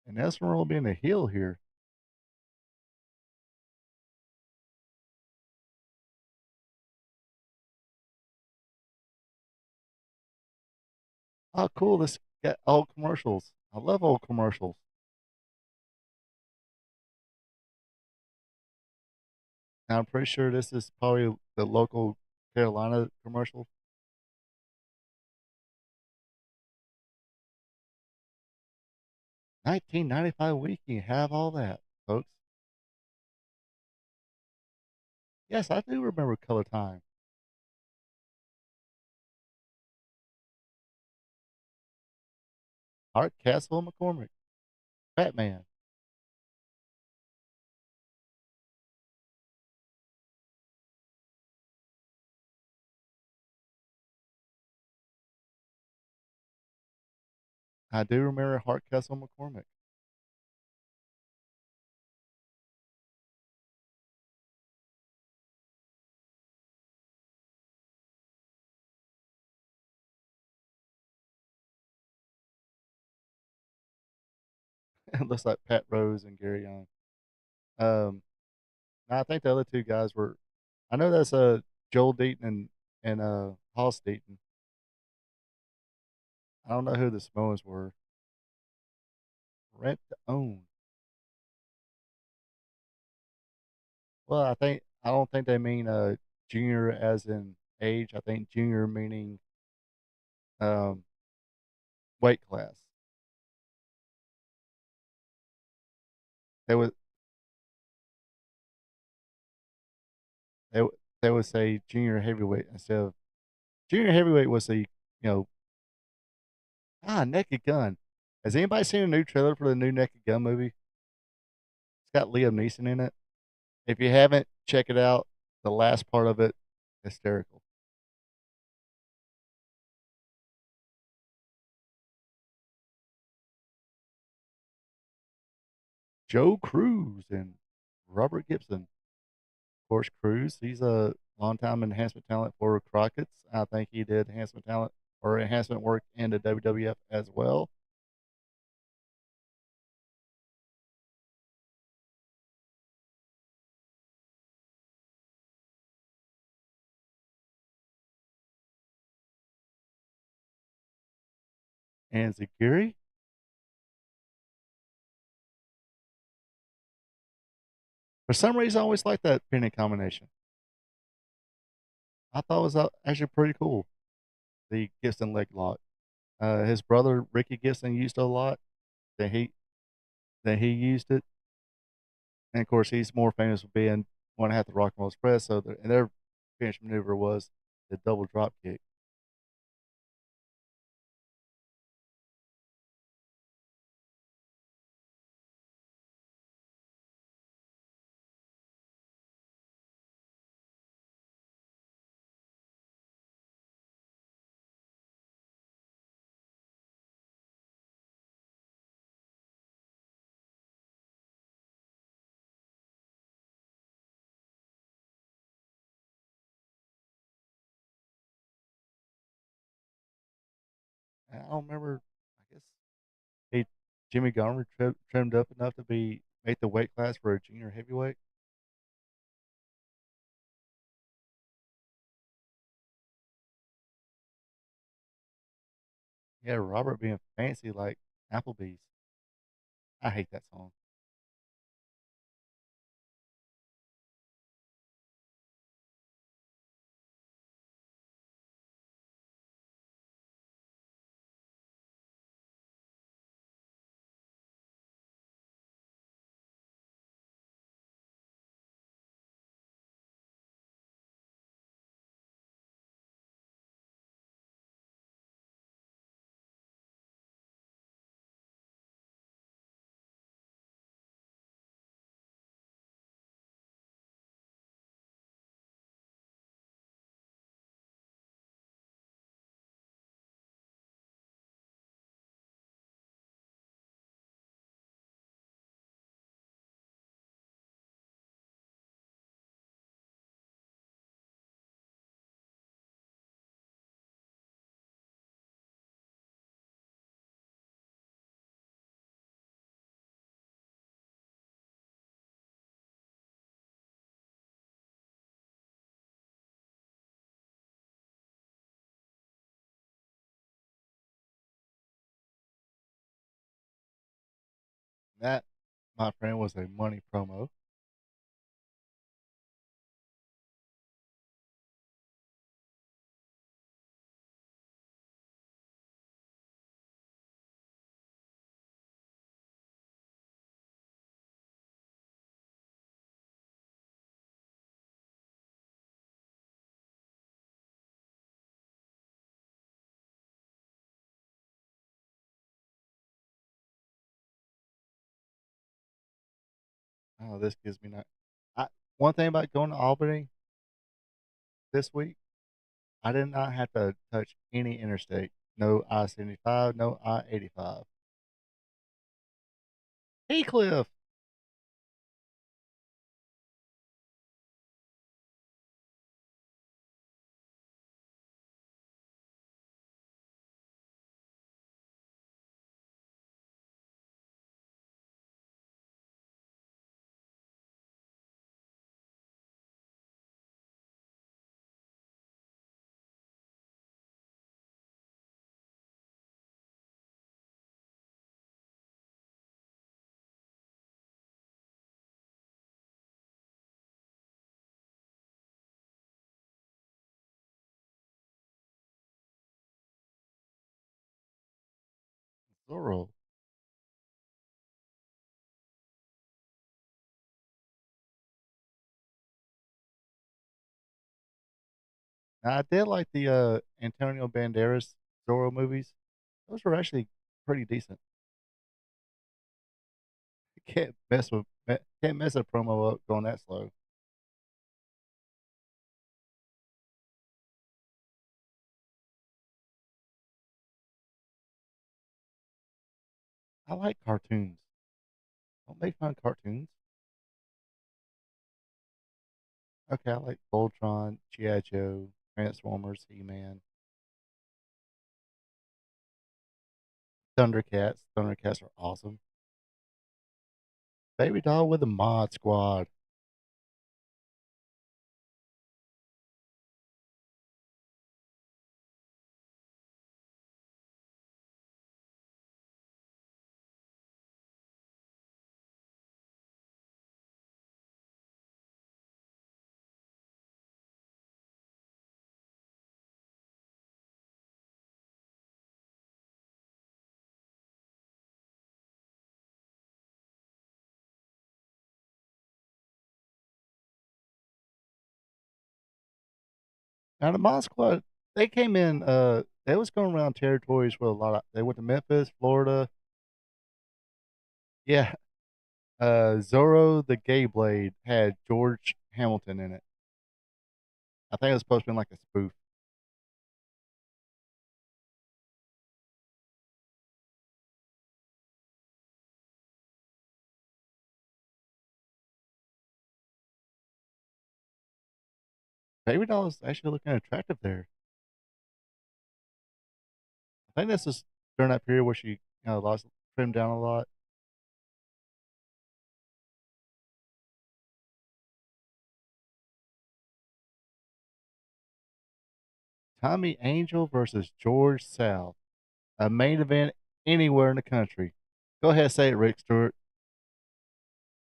[SPEAKER 1] And Nelson Royal being a heel here. Oh, cool! This got old commercials. I love old commercials. And I'm pretty sure this is probably the local Carolina commercial. 1995 week. You have all that, folks. Yes, I do remember Color Time. Art Castle McCormick. Batman. I do remember Hardcastle McCormick. It looks like Pat Rose and Gary Young. Um, I think the other two guys were. I know that's Joel Deaton and Hoss Deaton. I don't know who the Samoans were. Rent to own. Well, I don't think they mean junior as in age. I think junior meaning um weight class. They would they would they would say junior heavyweight instead of junior heavyweight was the know Naked Gun. Has anybody seen a new trailer for the new Naked Gun movie? It's got Liam Neeson in it. If you haven't, check it out. The last part of it, hysterical. Joe Cruz and Robert Gibson. Of course, Cruz, he's a longtime enhancement talent for Crockett's. I think he did enhancement talent or enhancement work in the WWF as well. And Zagiri, For some reason, I always liked that pinning combination. I thought it was actually pretty cool. The Gibson leg lock. His brother Ricky Gibson used it a lot. That he used it, and of course he's more famous for being one half the Rock and Roll Express. So and their finish maneuver was the double drop kick. And I don't remember. I guess he Jimmy Garner trimmed up enough to be make the weight class for a junior heavyweight. Yeah, Robert being fancy like Applebee's. I hate that song. That, my friend, was a money promo. Oh, this gives me not. I, one thing about going to Albany this week, I did not have to touch any interstate. No I-75, no I-85. Hey, Cliff. Zorro. Now, I did like the Antonio Banderas Zorro movies. Those were actually pretty decent. Can't mess a promo up going that slow. I like cartoons. Don't make fun of cartoons. Okay, I like Voltron, G.I. Joe, Transformers, He-Man, Thundercats. Thundercats are awesome. Baby doll with the Mod Squad. Now the Mod Squad, they came in. They was going around territories with a lot of. They went to Memphis, Florida. Yeah, Zorro the Gay Blade had George Hamilton in it. I think it was supposed to be like a spoof. Baby doll is actually looking attractive there. I think this is during that period where she, lost trimmed down a lot. Tommy Angel versus George South, a main event anywhere in the country. Go ahead, say it, Rick Stewart.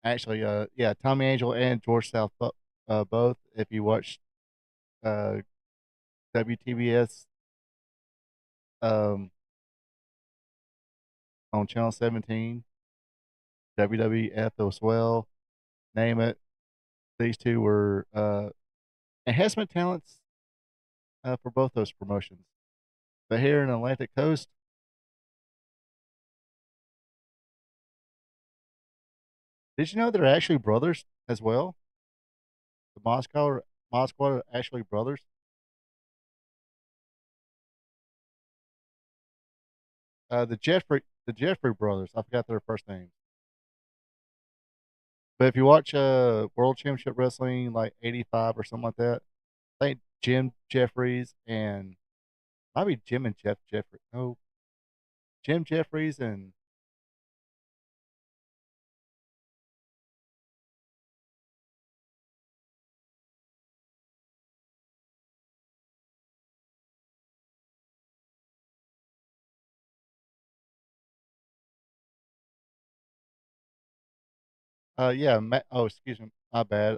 [SPEAKER 1] Actually, yeah, Tommy Angel and George South, both. If you watch uh, WTBS um, on Channel 17, WWF as well, name it. These two were enhancement talents for both those promotions. But here in Atlantic Coast, did you know they're actually brothers as well? The Mod Squad are actually brothers. The Jeffrey brothers. I forgot their first names. But if you watch World Championship Wrestling like '85 or something like that, I think Jim Jeffries and might be Jim and Jeff Jeffries. No, Jim Jeffries and yeah, oh excuse me, my bad.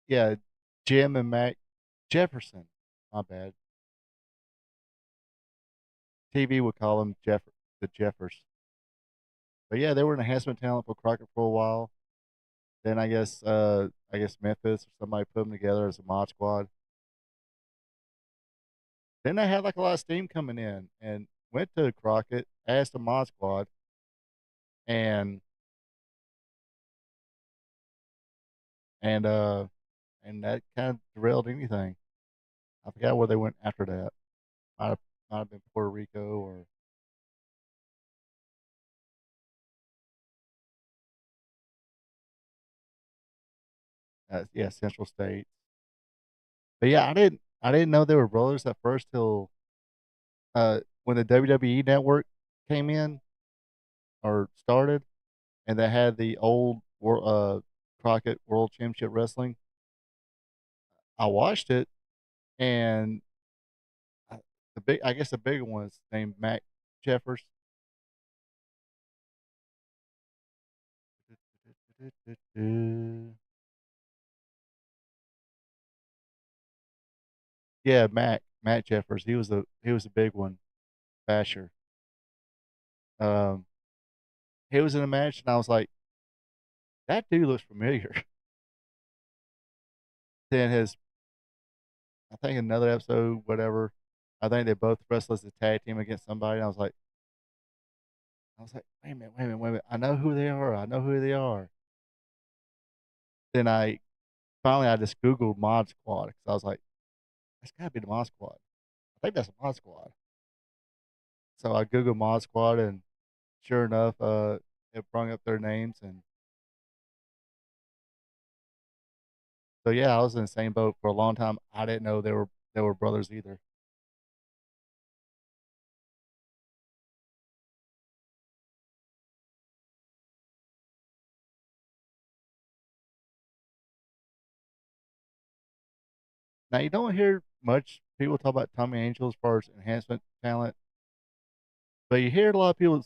[SPEAKER 1] Yeah, Jim and Mac Jefferson. My bad. TV would call them the Jeffers. But yeah, they were an enhancement talent for Crockett for a while. Then I guess Memphis or somebody put them together as a mod squad. Then they had like a lot of steam coming in and went to Crockett, asked the mod squad, and and uh and that kind of derailed anything. I forgot where they went after that. Might have, might have been Puerto Rico or yeah, Central State. But yeah, I didn't know they were brothers at first till when the WWE network came in or started, and they had the old Crockett World Championship Wrestling. I watched it, and I guess the big one is named Mac Jeffers. Yeah, Matt Jeffers. He was the big one, Basher. Um, he was in a match, and I was like, that dude looks familiar. Then his, I think another episode, whatever. I think they both wrestled as a tag team against somebody. And I was like, wait a minute, wait a minute, wait a minute. I know who they are. I know who they are. Then I just Googled Mod Squad because I was like, that's got to be the Mod Squad. I think that's the Mod Squad. So I Googled Mod Squad, and sure enough, it brought up their names. And so, yeah, I was in the same boat for a long time. I didn't know they were brothers either. Now, you don't hear much people talk about Tommy Angel as far as enhancement talent, but you hear a lot of people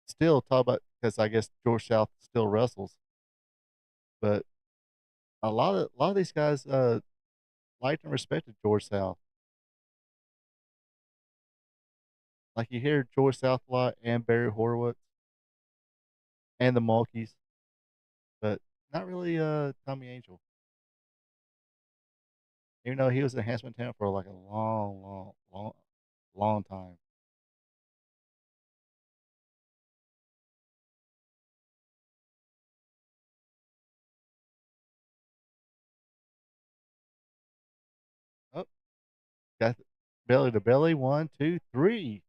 [SPEAKER 1] still talk about because I guess George South still wrestles, but a lot of these guys liked and respected George South. Like you hear George South a lot and Barry Horowitz and the Mulkeys, but not really Tommy Angel. even though he was an enhancement talent for like a long time. Oh, got belly to belly. One, two, three.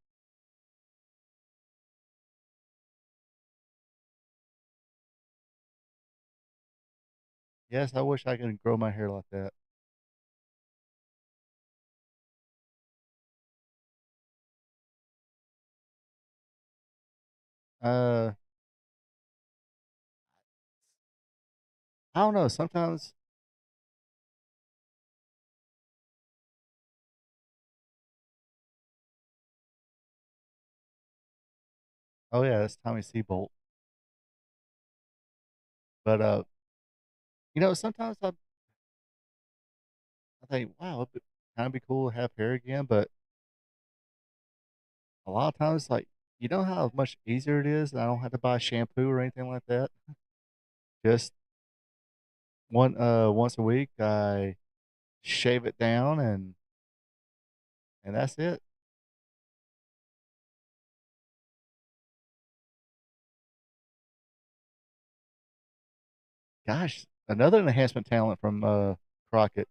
[SPEAKER 1] Yes, I wish I could grow my hair like that. Uh, I don't know. Sometimes, oh yeah, that's Tommy Seabolt. But sometimes I think, wow, it'd kind of be cool to have hair again. But a lot of times, like, you know how much easier it is, and I don't have to buy shampoo or anything like that. Just once a week, I shave it down, and that's it. Gosh, another enhancement talent from Crockett.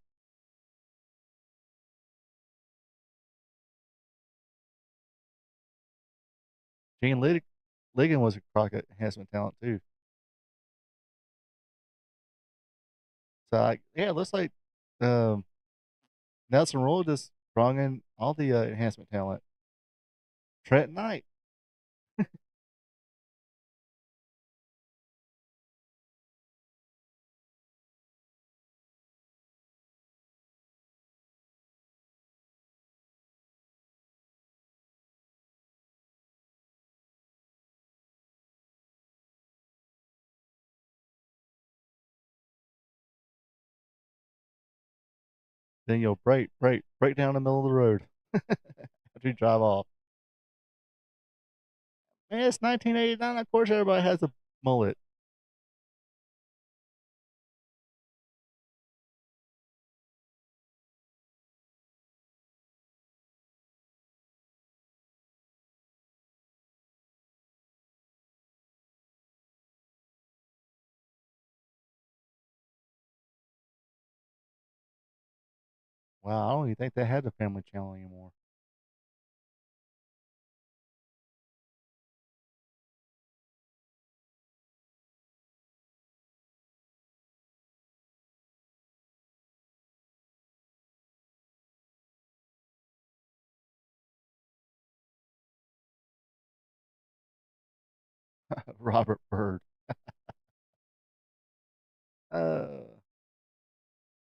[SPEAKER 1] Gene Ligon was a Crockett enhancement talent too. So yeah, it looks like um, Nelson Roy just brought in all the enhancement talent. Trent Knight. Then you'll break down the middle of the road after you drive off. Man, it's 1989. Of course, everybody has a mullet. Wow, I don't even think they had the Family Channel anymore. Robert Byrd. Uh,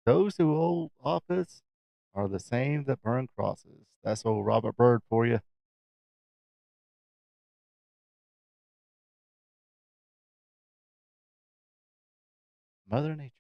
[SPEAKER 1] those who hold office are the same that burn crosses. That's old Robert Byrd for you. Mother Nature.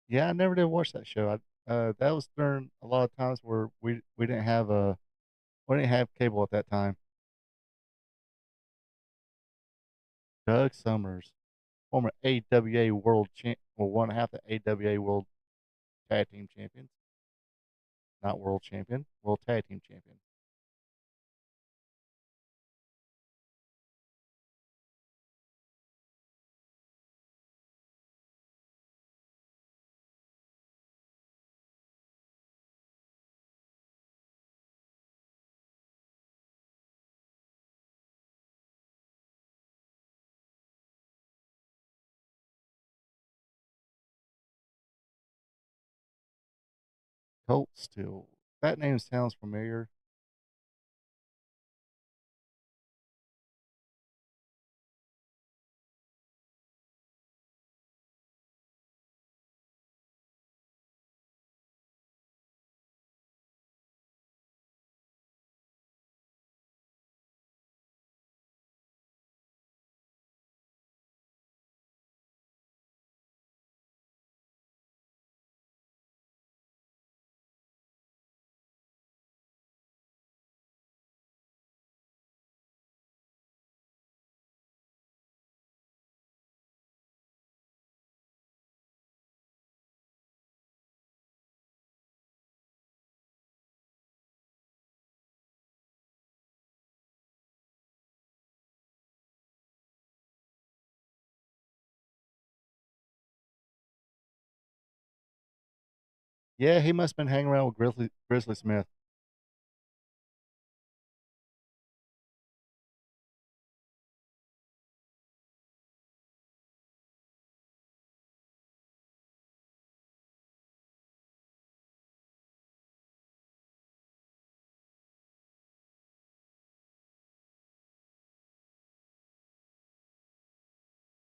[SPEAKER 1] Yeah, I never did watch that show. That was during a lot of times where we didn't have we didn't have cable at that time. Doug Summers, former AWA World Champ, well, one half the AWA World Tag Team Champions, not World Champion, World Tag Team Champion. Colt Steel. That name sounds familiar. Yeah, he must have been hanging around with Grizzly Smith.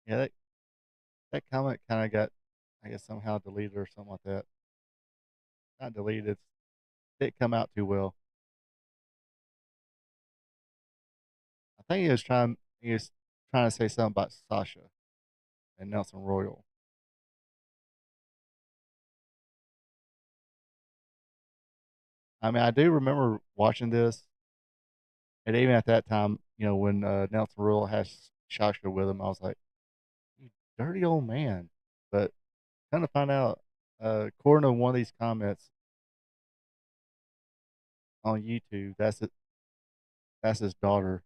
[SPEAKER 1] Yeah, that comment kinda got, I guess, somehow deleted or something like that. Not deleted, it didn't come out too well. I think he was trying to say something about Sasha and Nelson Royal. I mean, I do remember watching this, and even at that time, when Nelson Royal has Sasha with him, I was like, "You dirty old man." But kind of find out, according to one of these comments on YouTube, that's his daughter.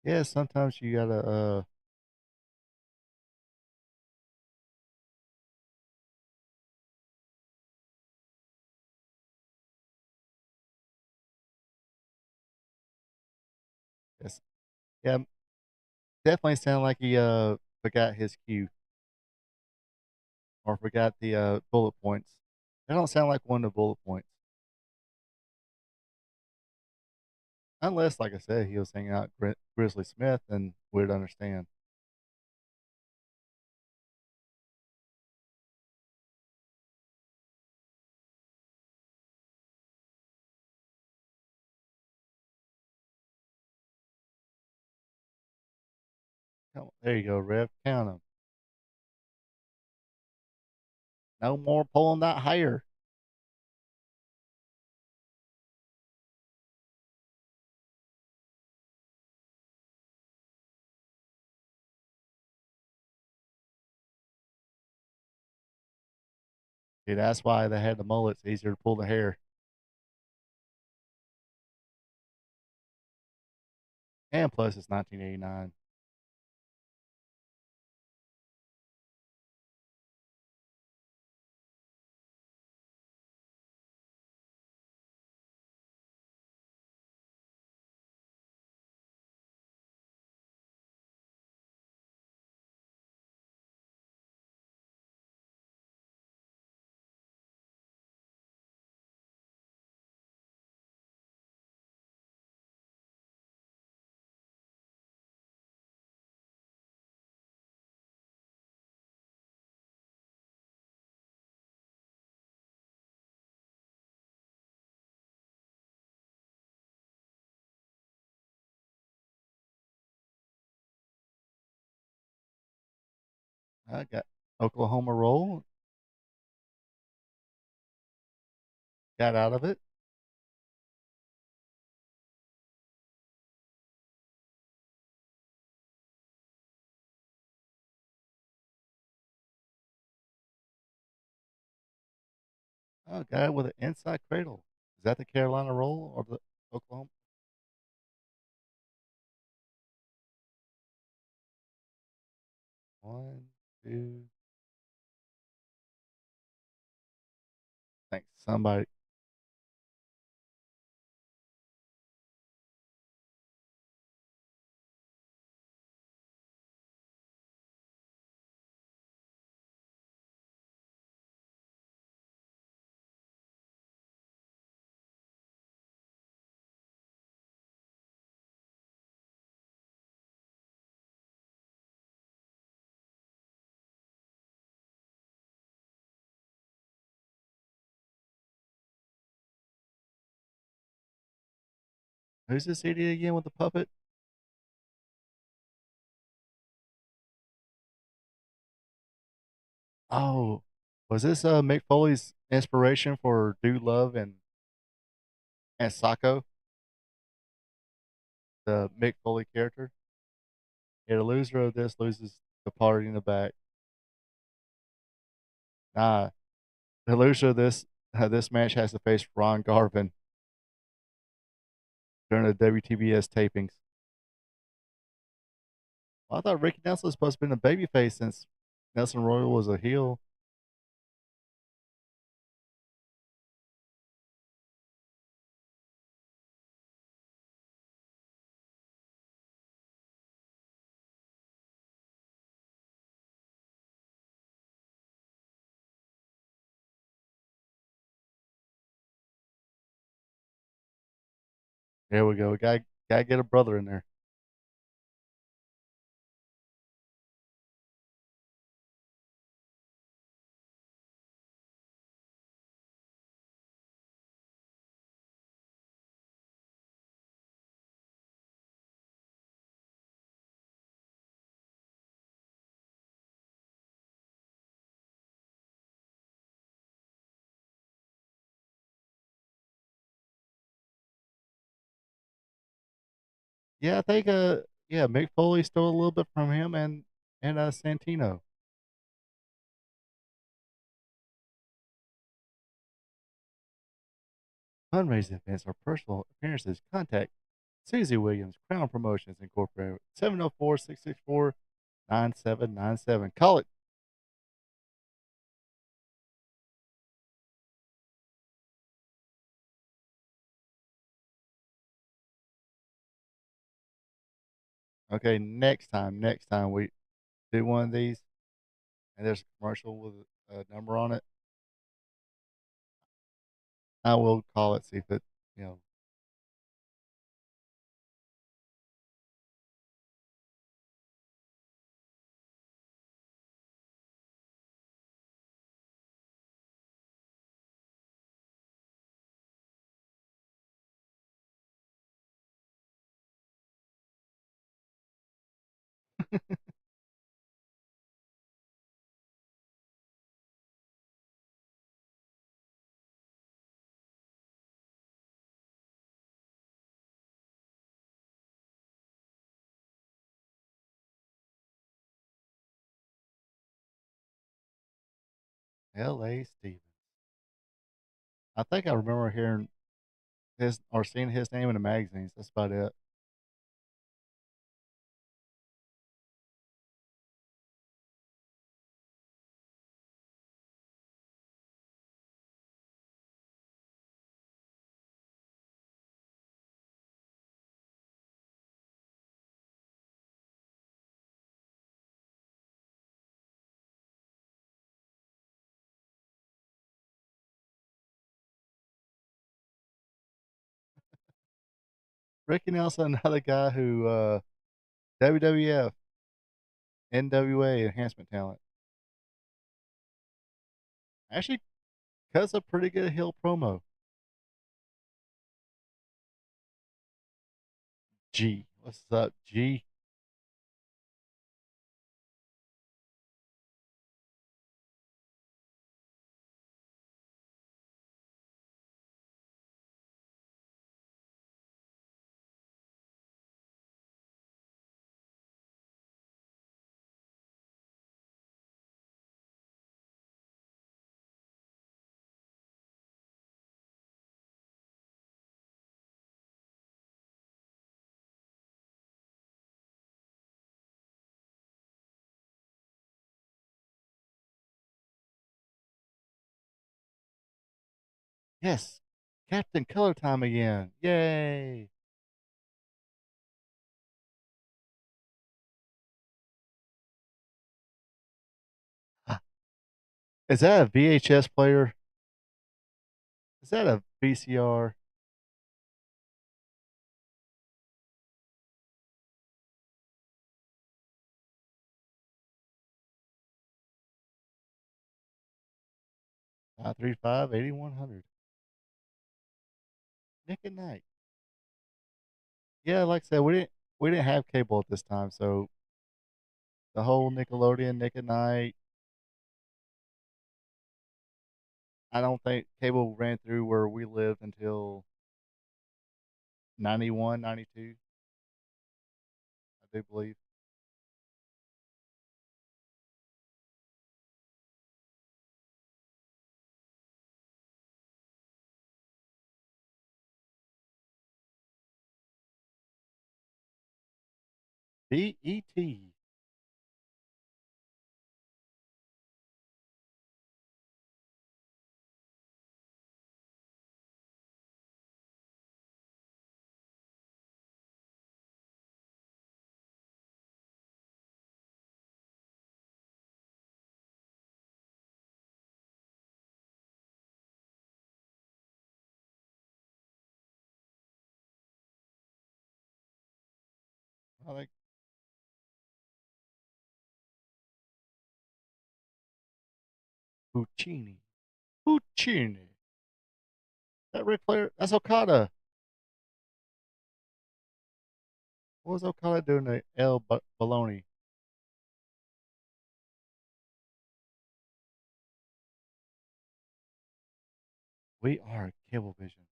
[SPEAKER 1] Yeah, sometimes you gotta, yes, yeah, definitely sound like he forgot his cue or forgot the bullet points. That don't sound like one of the bullet points, unless, like I said, he was hanging out with Grizzly Smith and would understand. There you go, Rev. Count them. No more pulling that hair. See, that's why they had the mullets. Easier to pull the hair. And plus, it's 1989. I got Oklahoma roll. Got out of it. Oh, got it with an inside cradle. Is that the Carolina roll or the Oklahoma? One, two. Thanks. Somebody. Who's this idiot again with the puppet? Oh, was this Mick Foley's inspiration for Dude Love and Sacco, the Mick Foley character? Yeah, the loser of this loses the party in the back. Nah, the loser of this match has to face Ron Garvin during the WTBS tapings. Well, I thought Ricky Nelson was supposed to be a babyface since Nelson Royal was a heel. There we go. Gotta get a brother in there. Yeah, I think yeah, Mick Foley stole a little bit from him and Santino. Fundraising events or personal appearances, contact Susie Williams, Crown Promotions Incorporated, 704-664-9797. Call it. Okay, next time we do one of these and there's a commercial with a number on it, I will call it, see if it, you know. L.A. Stevens. I think I remember hearing his or seeing his name in the magazines. That's about it. Ricky Nelson, another guy who WWF, NWA enhancement talent. Actually, cuts a pretty good heel promo. G, what's up, G? Yes, Captain Color Time again. Yay! Is that a VHS player? Is that a VCR? 535-8100. Nick at Night. Yeah, like I said, we didn't have cable at this time, so the whole Nickelodeon Nick at Night, I don't think cable ran through where we lived until 91, 92. I do believe. BET. I think Puccini. Puccini. That Ric Flair. That's Okada. What was Okada doing to El Baloney? We are Cablevision.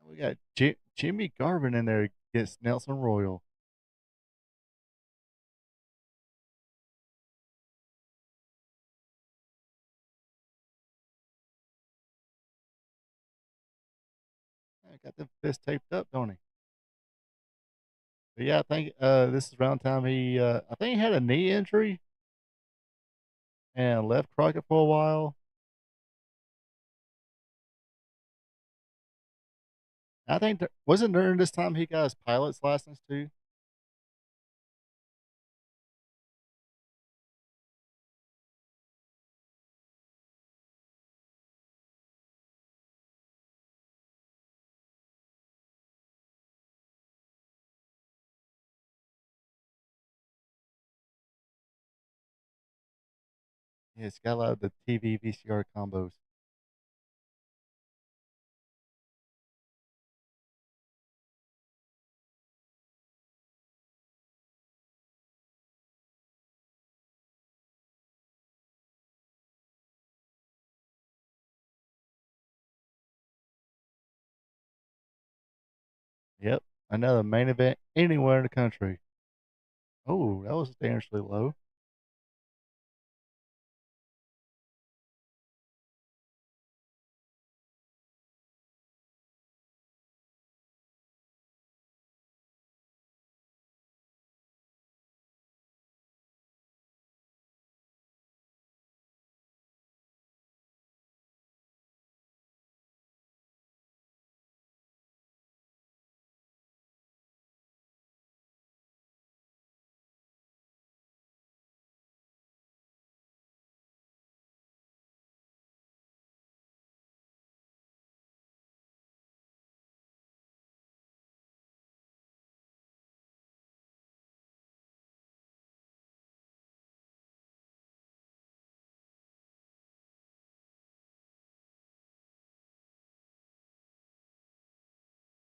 [SPEAKER 1] We got Jimmy Garvin in there against Nelson Royal. I got the fist taped up, don't he? But yeah, I think this is around time I think he had a knee injury and left Crockett for a while. I think wasn't during this time he got his pilot's license too. Yeah, it's got a lot of the TV VCR combos. Yep, another main event anywhere in the country. Oh, that was dangerously low.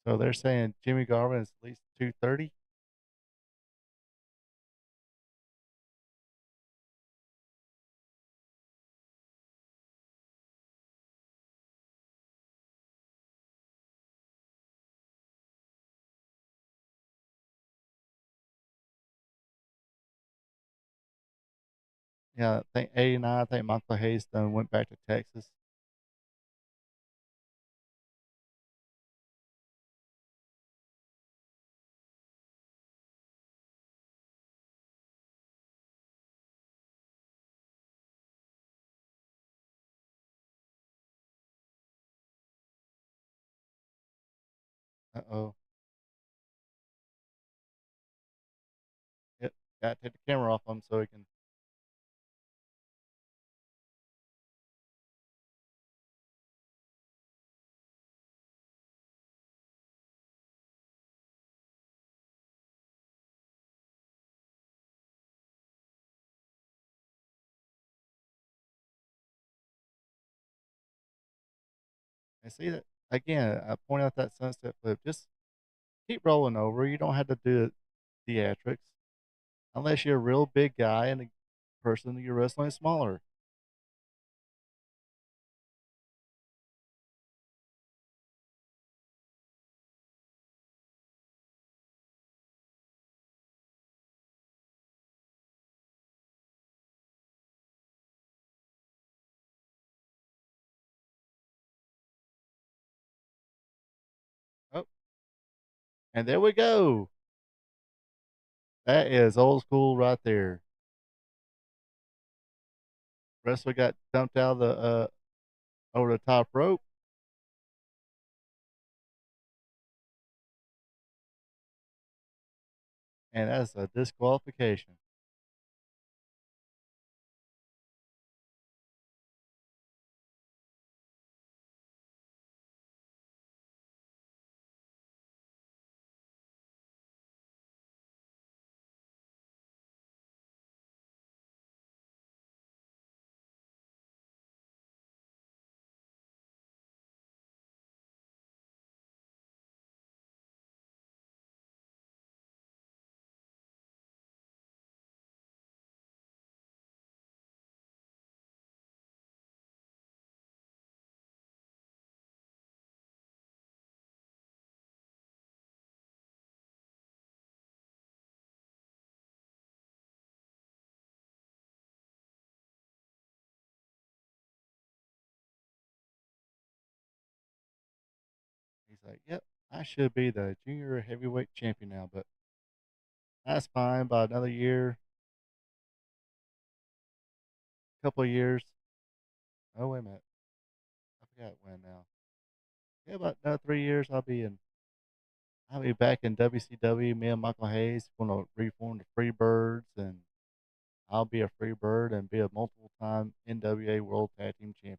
[SPEAKER 1] So they're saying Jimmy Garvin is at least 230. Yeah, I think 89. I think Michael Hayes done went back to Texas. Uh-oh. Yep. Got to take the camera off him so he can. And see that again. I point out that sunset flip. Just keep rolling over. You don't have to do theatrics unless you're a real big guy and the person that you're wrestling is smaller. And there we go. That is old school right there. Wrestler got dumped out of the over the top rope. And that's a disqualification. He's like, "Yep, I should be the junior heavyweight champion now, but that's fine. By another year, couple of years. Oh wait a minute, I forgot when now. Yeah, about another 3 years, I'll be back in WCW. Me and Michael Hayes gonna reform the Freebirds, and I'll be a Freebird and be a multiple time NWA World Tag Team Champion."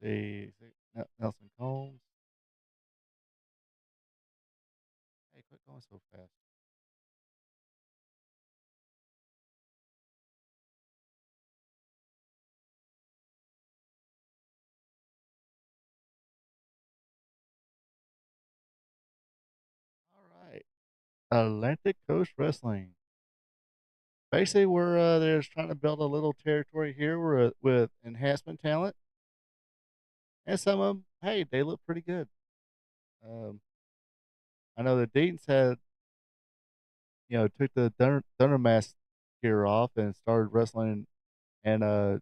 [SPEAKER 1] See, Nelson Combs. Hey, quit going so fast. All right, Atlantic Coast Wrestling. Basically, we're they're just trying to build a little territory here with enhancement talent, and some of them, hey, they look pretty good. Um, I know the Deetons had, took the Thunder Mask gear off and started wrestling and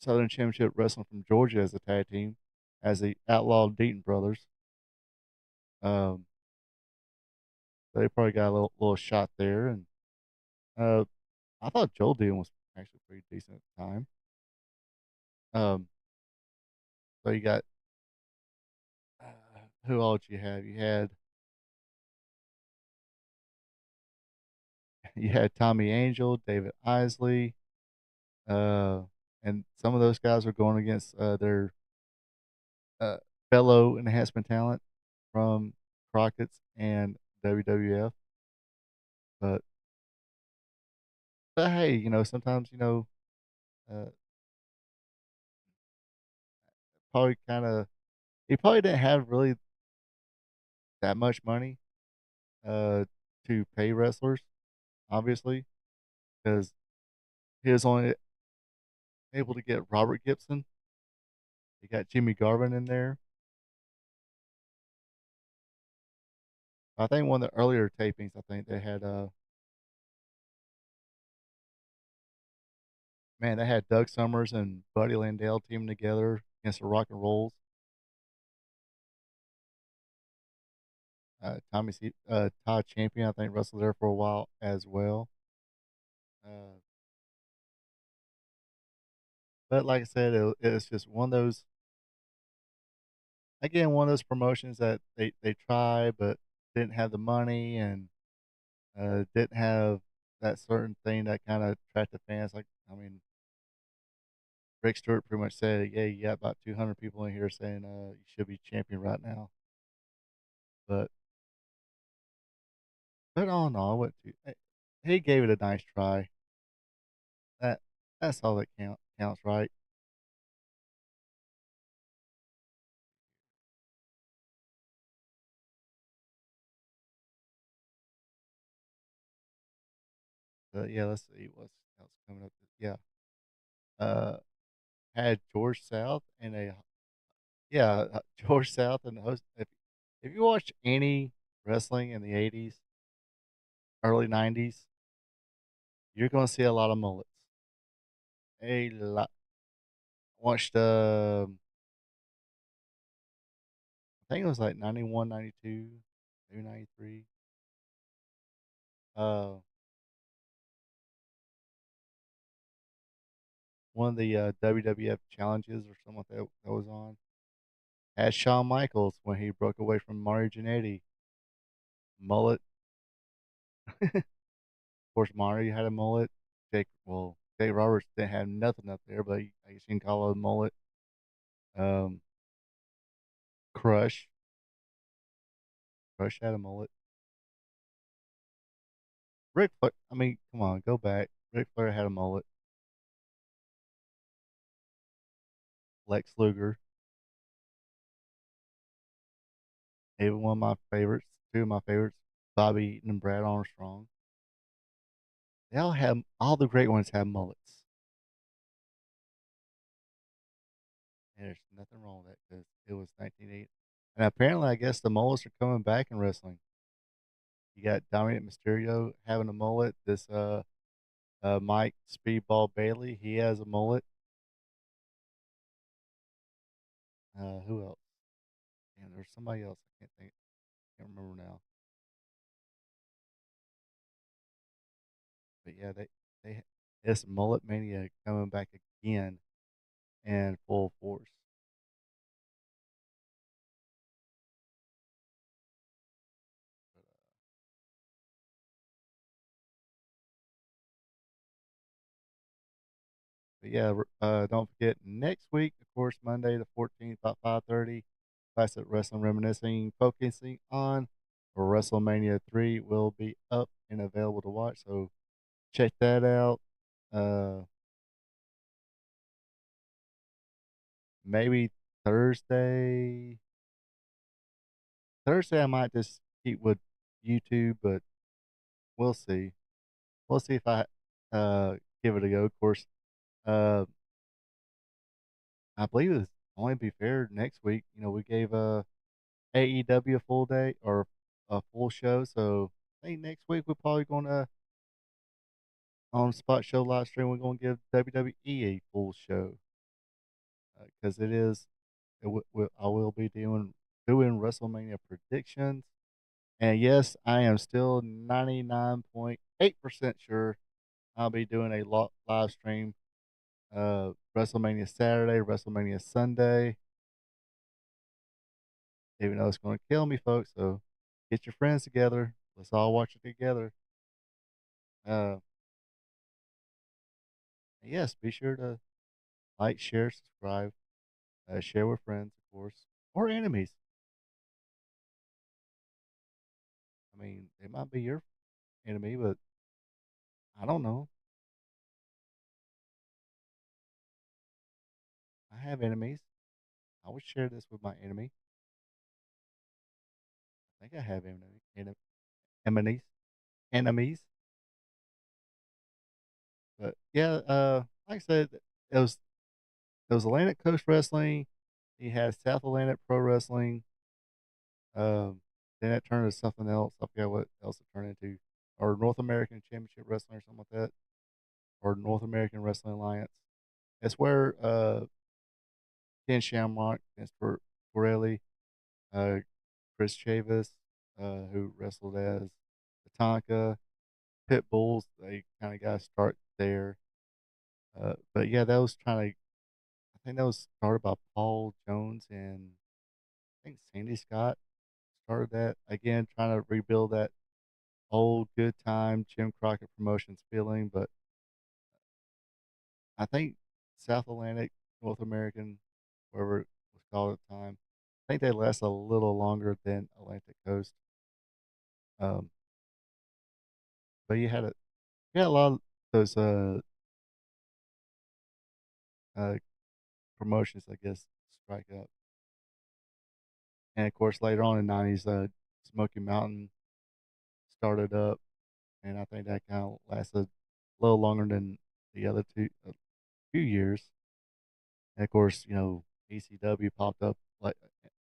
[SPEAKER 1] Southern Championship Wrestling from Georgia as a tag team, as the Outlaw Deaton Brothers. Um, they probably got a little shot there, and uh, I thought Joel Deaton was actually pretty decent at the time. Um, so you got who all did you have? You had Tommy Angel, David Isley, uh, and some of those guys were going against their uh, fellow enhancement talent from Crockett's and WWF. But hey, sometimes uh, probably kind of he probably didn't have really that much money uh, to pay wrestlers, obviously, because he was only able to get Robert Gibson. He got Jimmy Garvin in there. I think one of the earlier tapings, I think they had man, they had Doug Summers and Buddy Landell teaming together against the Rock and Rolls. Todd Champion, I think, wrestled there for a while as well. Uh, but like I said, it's just one of those. again, one of those promotions that they tried but didn't have the money and, didn't have that certain thing that kinda attracted fans, like, I mean, Rick Stewart pretty much said, "Yeah, you got about 200 people in here saying, you should be champion right now." But all in all, what he gave it a nice try. That that's all that counts, right? But yeah, let's see what's else coming up. Yeah, uh, had George South and a yeah George South and the host. If you watch any wrestling in the '80s, early '90s, you're gonna see a lot of mullets. A lot. Watched I think it was like 91, 92, maybe 93. Uh, one of the WWF challenges or something like that was on. Had Shawn Michaels when he broke away from Mario Jannetty. Mullet. Of course, Mario had a mullet. Jake Roberts didn't have nothing up there, but I guess you can call it a mullet. Um, Crush. Crush had a mullet. Ric Flair, I mean, come on, go back. Ric Flair had a mullet. Lex Luger, even one of my favorites, two of my favorites, Bobby Eaton and Brad Armstrong. All the great ones have mullets. And there's nothing wrong with that because it was 1980. And apparently, I guess the mullets are coming back in wrestling. You got Dominic Mysterio having a mullet. This Mike Speedball Bailey, he has a mullet. Who else? And there's somebody else. Can't remember now. But yeah, they it's mullet mania coming back again in full force. But yeah, don't forget next week, of course, Monday the 14th about 5:30, Classic Wrestling Reminiscing, focusing on WrestleMania 3 will be up and available to watch. So check that out. Uh, Maybe Thursday. Thursday, I might just keep with YouTube, but we'll see. We'll see if I give it a go. Of course, uh, I believe it's only be fair next week. You know, we gave AEW a full day or a full show, so I think next week we're probably gonna on Spot Show live stream. We're gonna give WWE a full show because it is. I will be doing WrestleMania predictions. And yes, I am still 99.8% sure I'll be doing a live stream WrestleMania Saturday, WrestleMania Sunday, even though it's going to kill me, folks. So get your friends together. Let's all watch it together. Uh, yes, be sure to like, share, subscribe, share with friends, of course, or enemies. I mean, they might be your enemy, but I don't know. I have enemies. I would share this with my enemy. I think I have enemies. Enemies. But yeah, like I said, it was Atlantic Coast Wrestling. He had South Atlantic Pro Wrestling. Um, then it turned into something else. I forget what else it turned into, or North American Championship Wrestling or something like that, or North American Wrestling Alliance. It's where Ken Shamrock, Vince Corelli, uh, Chris Chavis, who wrestled as Tatanka, Pit Bulls. They kind of got to start there. But yeah, that was trying to. I think that was started by Paul Jones and think Sandy Scott started that again, trying to rebuild that old good time Jim Crockett Promotions feeling. But I think South Atlantic, North American, wherever it was called at the time, I think they last a little longer than Atlantic Coast. Um, but you had a lot of those uh, promotions, I guess, strike up. And of course, later on in the '90s, Smoky Mountain started up, and I think that kind of lasted a little longer than the other two a few years. And of course, ECW popped up like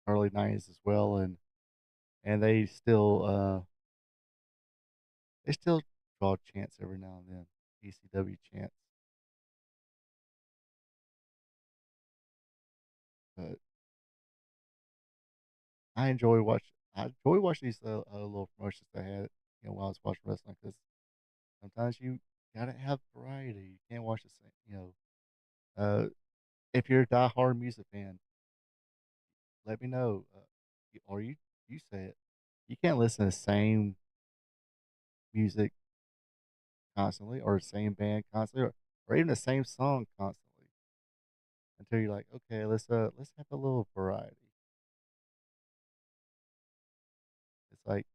[SPEAKER 1] early '90s as well, and they still draw chants every now and then. ECW chants, but I enjoy watching these little promotions they had, while I was watching wrestling because sometimes you gotta have variety. You can't watch the same, if you're a diehard music fan, let me know. Or you say it. You can't listen to the same music constantly, or the same band constantly, or even the same song constantly until you're like, okay, let's have a little variety. It's like,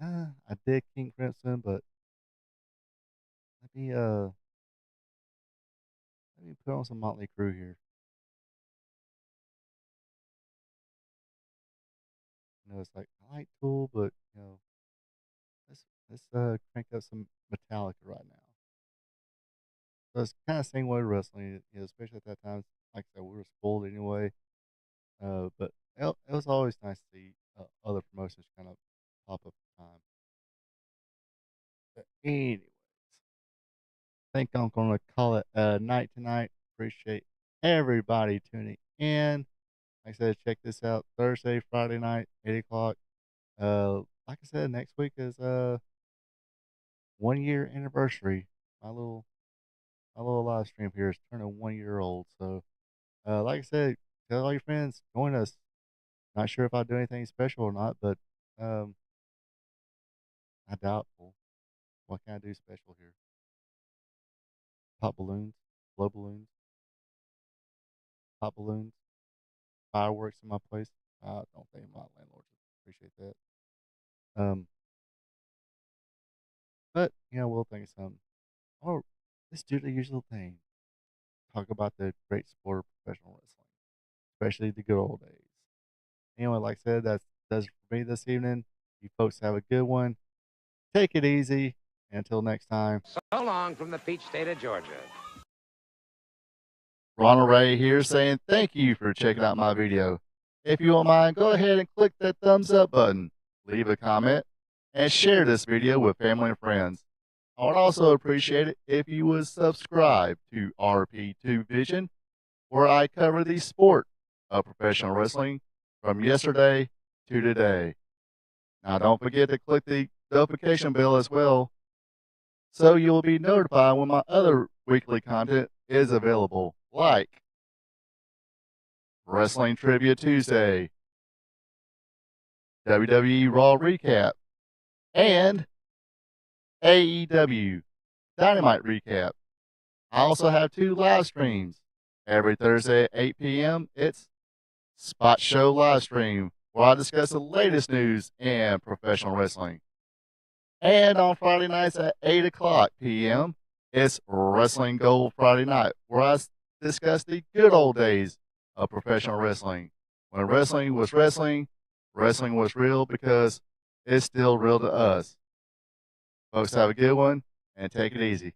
[SPEAKER 1] I did King Crimson, but let me uh let me put on some Motley Crue here. It's like I like Tool, but let's crank up some Metallica right now. So it's kind of same way with wrestling, especially at that time. Like I said, we were spoiled anyway. But it was always nice to see other promotions kind of pop up at the time. But anyways, I think I'm going to call it a night tonight. Appreciate everybody tuning in. Like I said, check this out Thursday, Friday night, 8 o'clock. Like I said, next week is 1 year anniversary. My little my little live stream here is turning 1 year old. So, like I said, tell all your friends, join us. Not sure if I'll do anything special or not, but um, I doubtful. What can I do special here? Pop balloons, blow balloons, pop balloons, fireworks in my place. I don't think my landlord would appreciate that. Um, but we'll think of something. Or let's do the usual thing. Talk about the great sport of professional wrestling, especially the good old days. Anyway, like I said, that does it for me this evening. You folks have a good one. Take it easy. Until next time.
[SPEAKER 3] So long from the peach state of Georgia.
[SPEAKER 1] Ronald Ray here saying thank you for checking out my video. If you don't mind, go ahead and click that thumbs up button, leave a comment, and share this video with family and friends. I would also appreciate it if you would subscribe to RP2 Vision, where I cover the sport of professional wrestling from yesterday to today. Now, don't forget to click the notification bell as well, so you will be notified when my other weekly content is available, like Wrestling Trivia Tuesday, WWE Raw Recap, and AEW Dynamite Recap. I also have 2 live streams. Every Thursday at 8 p.m., it's Spot Show Live Stream, where I discuss the latest news in professional wrestling. And on Friday nights at 8 o'clock p.m., it's Wrestling Gold Friday Night, where I discuss the good old days of professional wrestling. When wrestling was wrestling, wrestling was real because it's still real to us. Folks, have a good one and take it easy.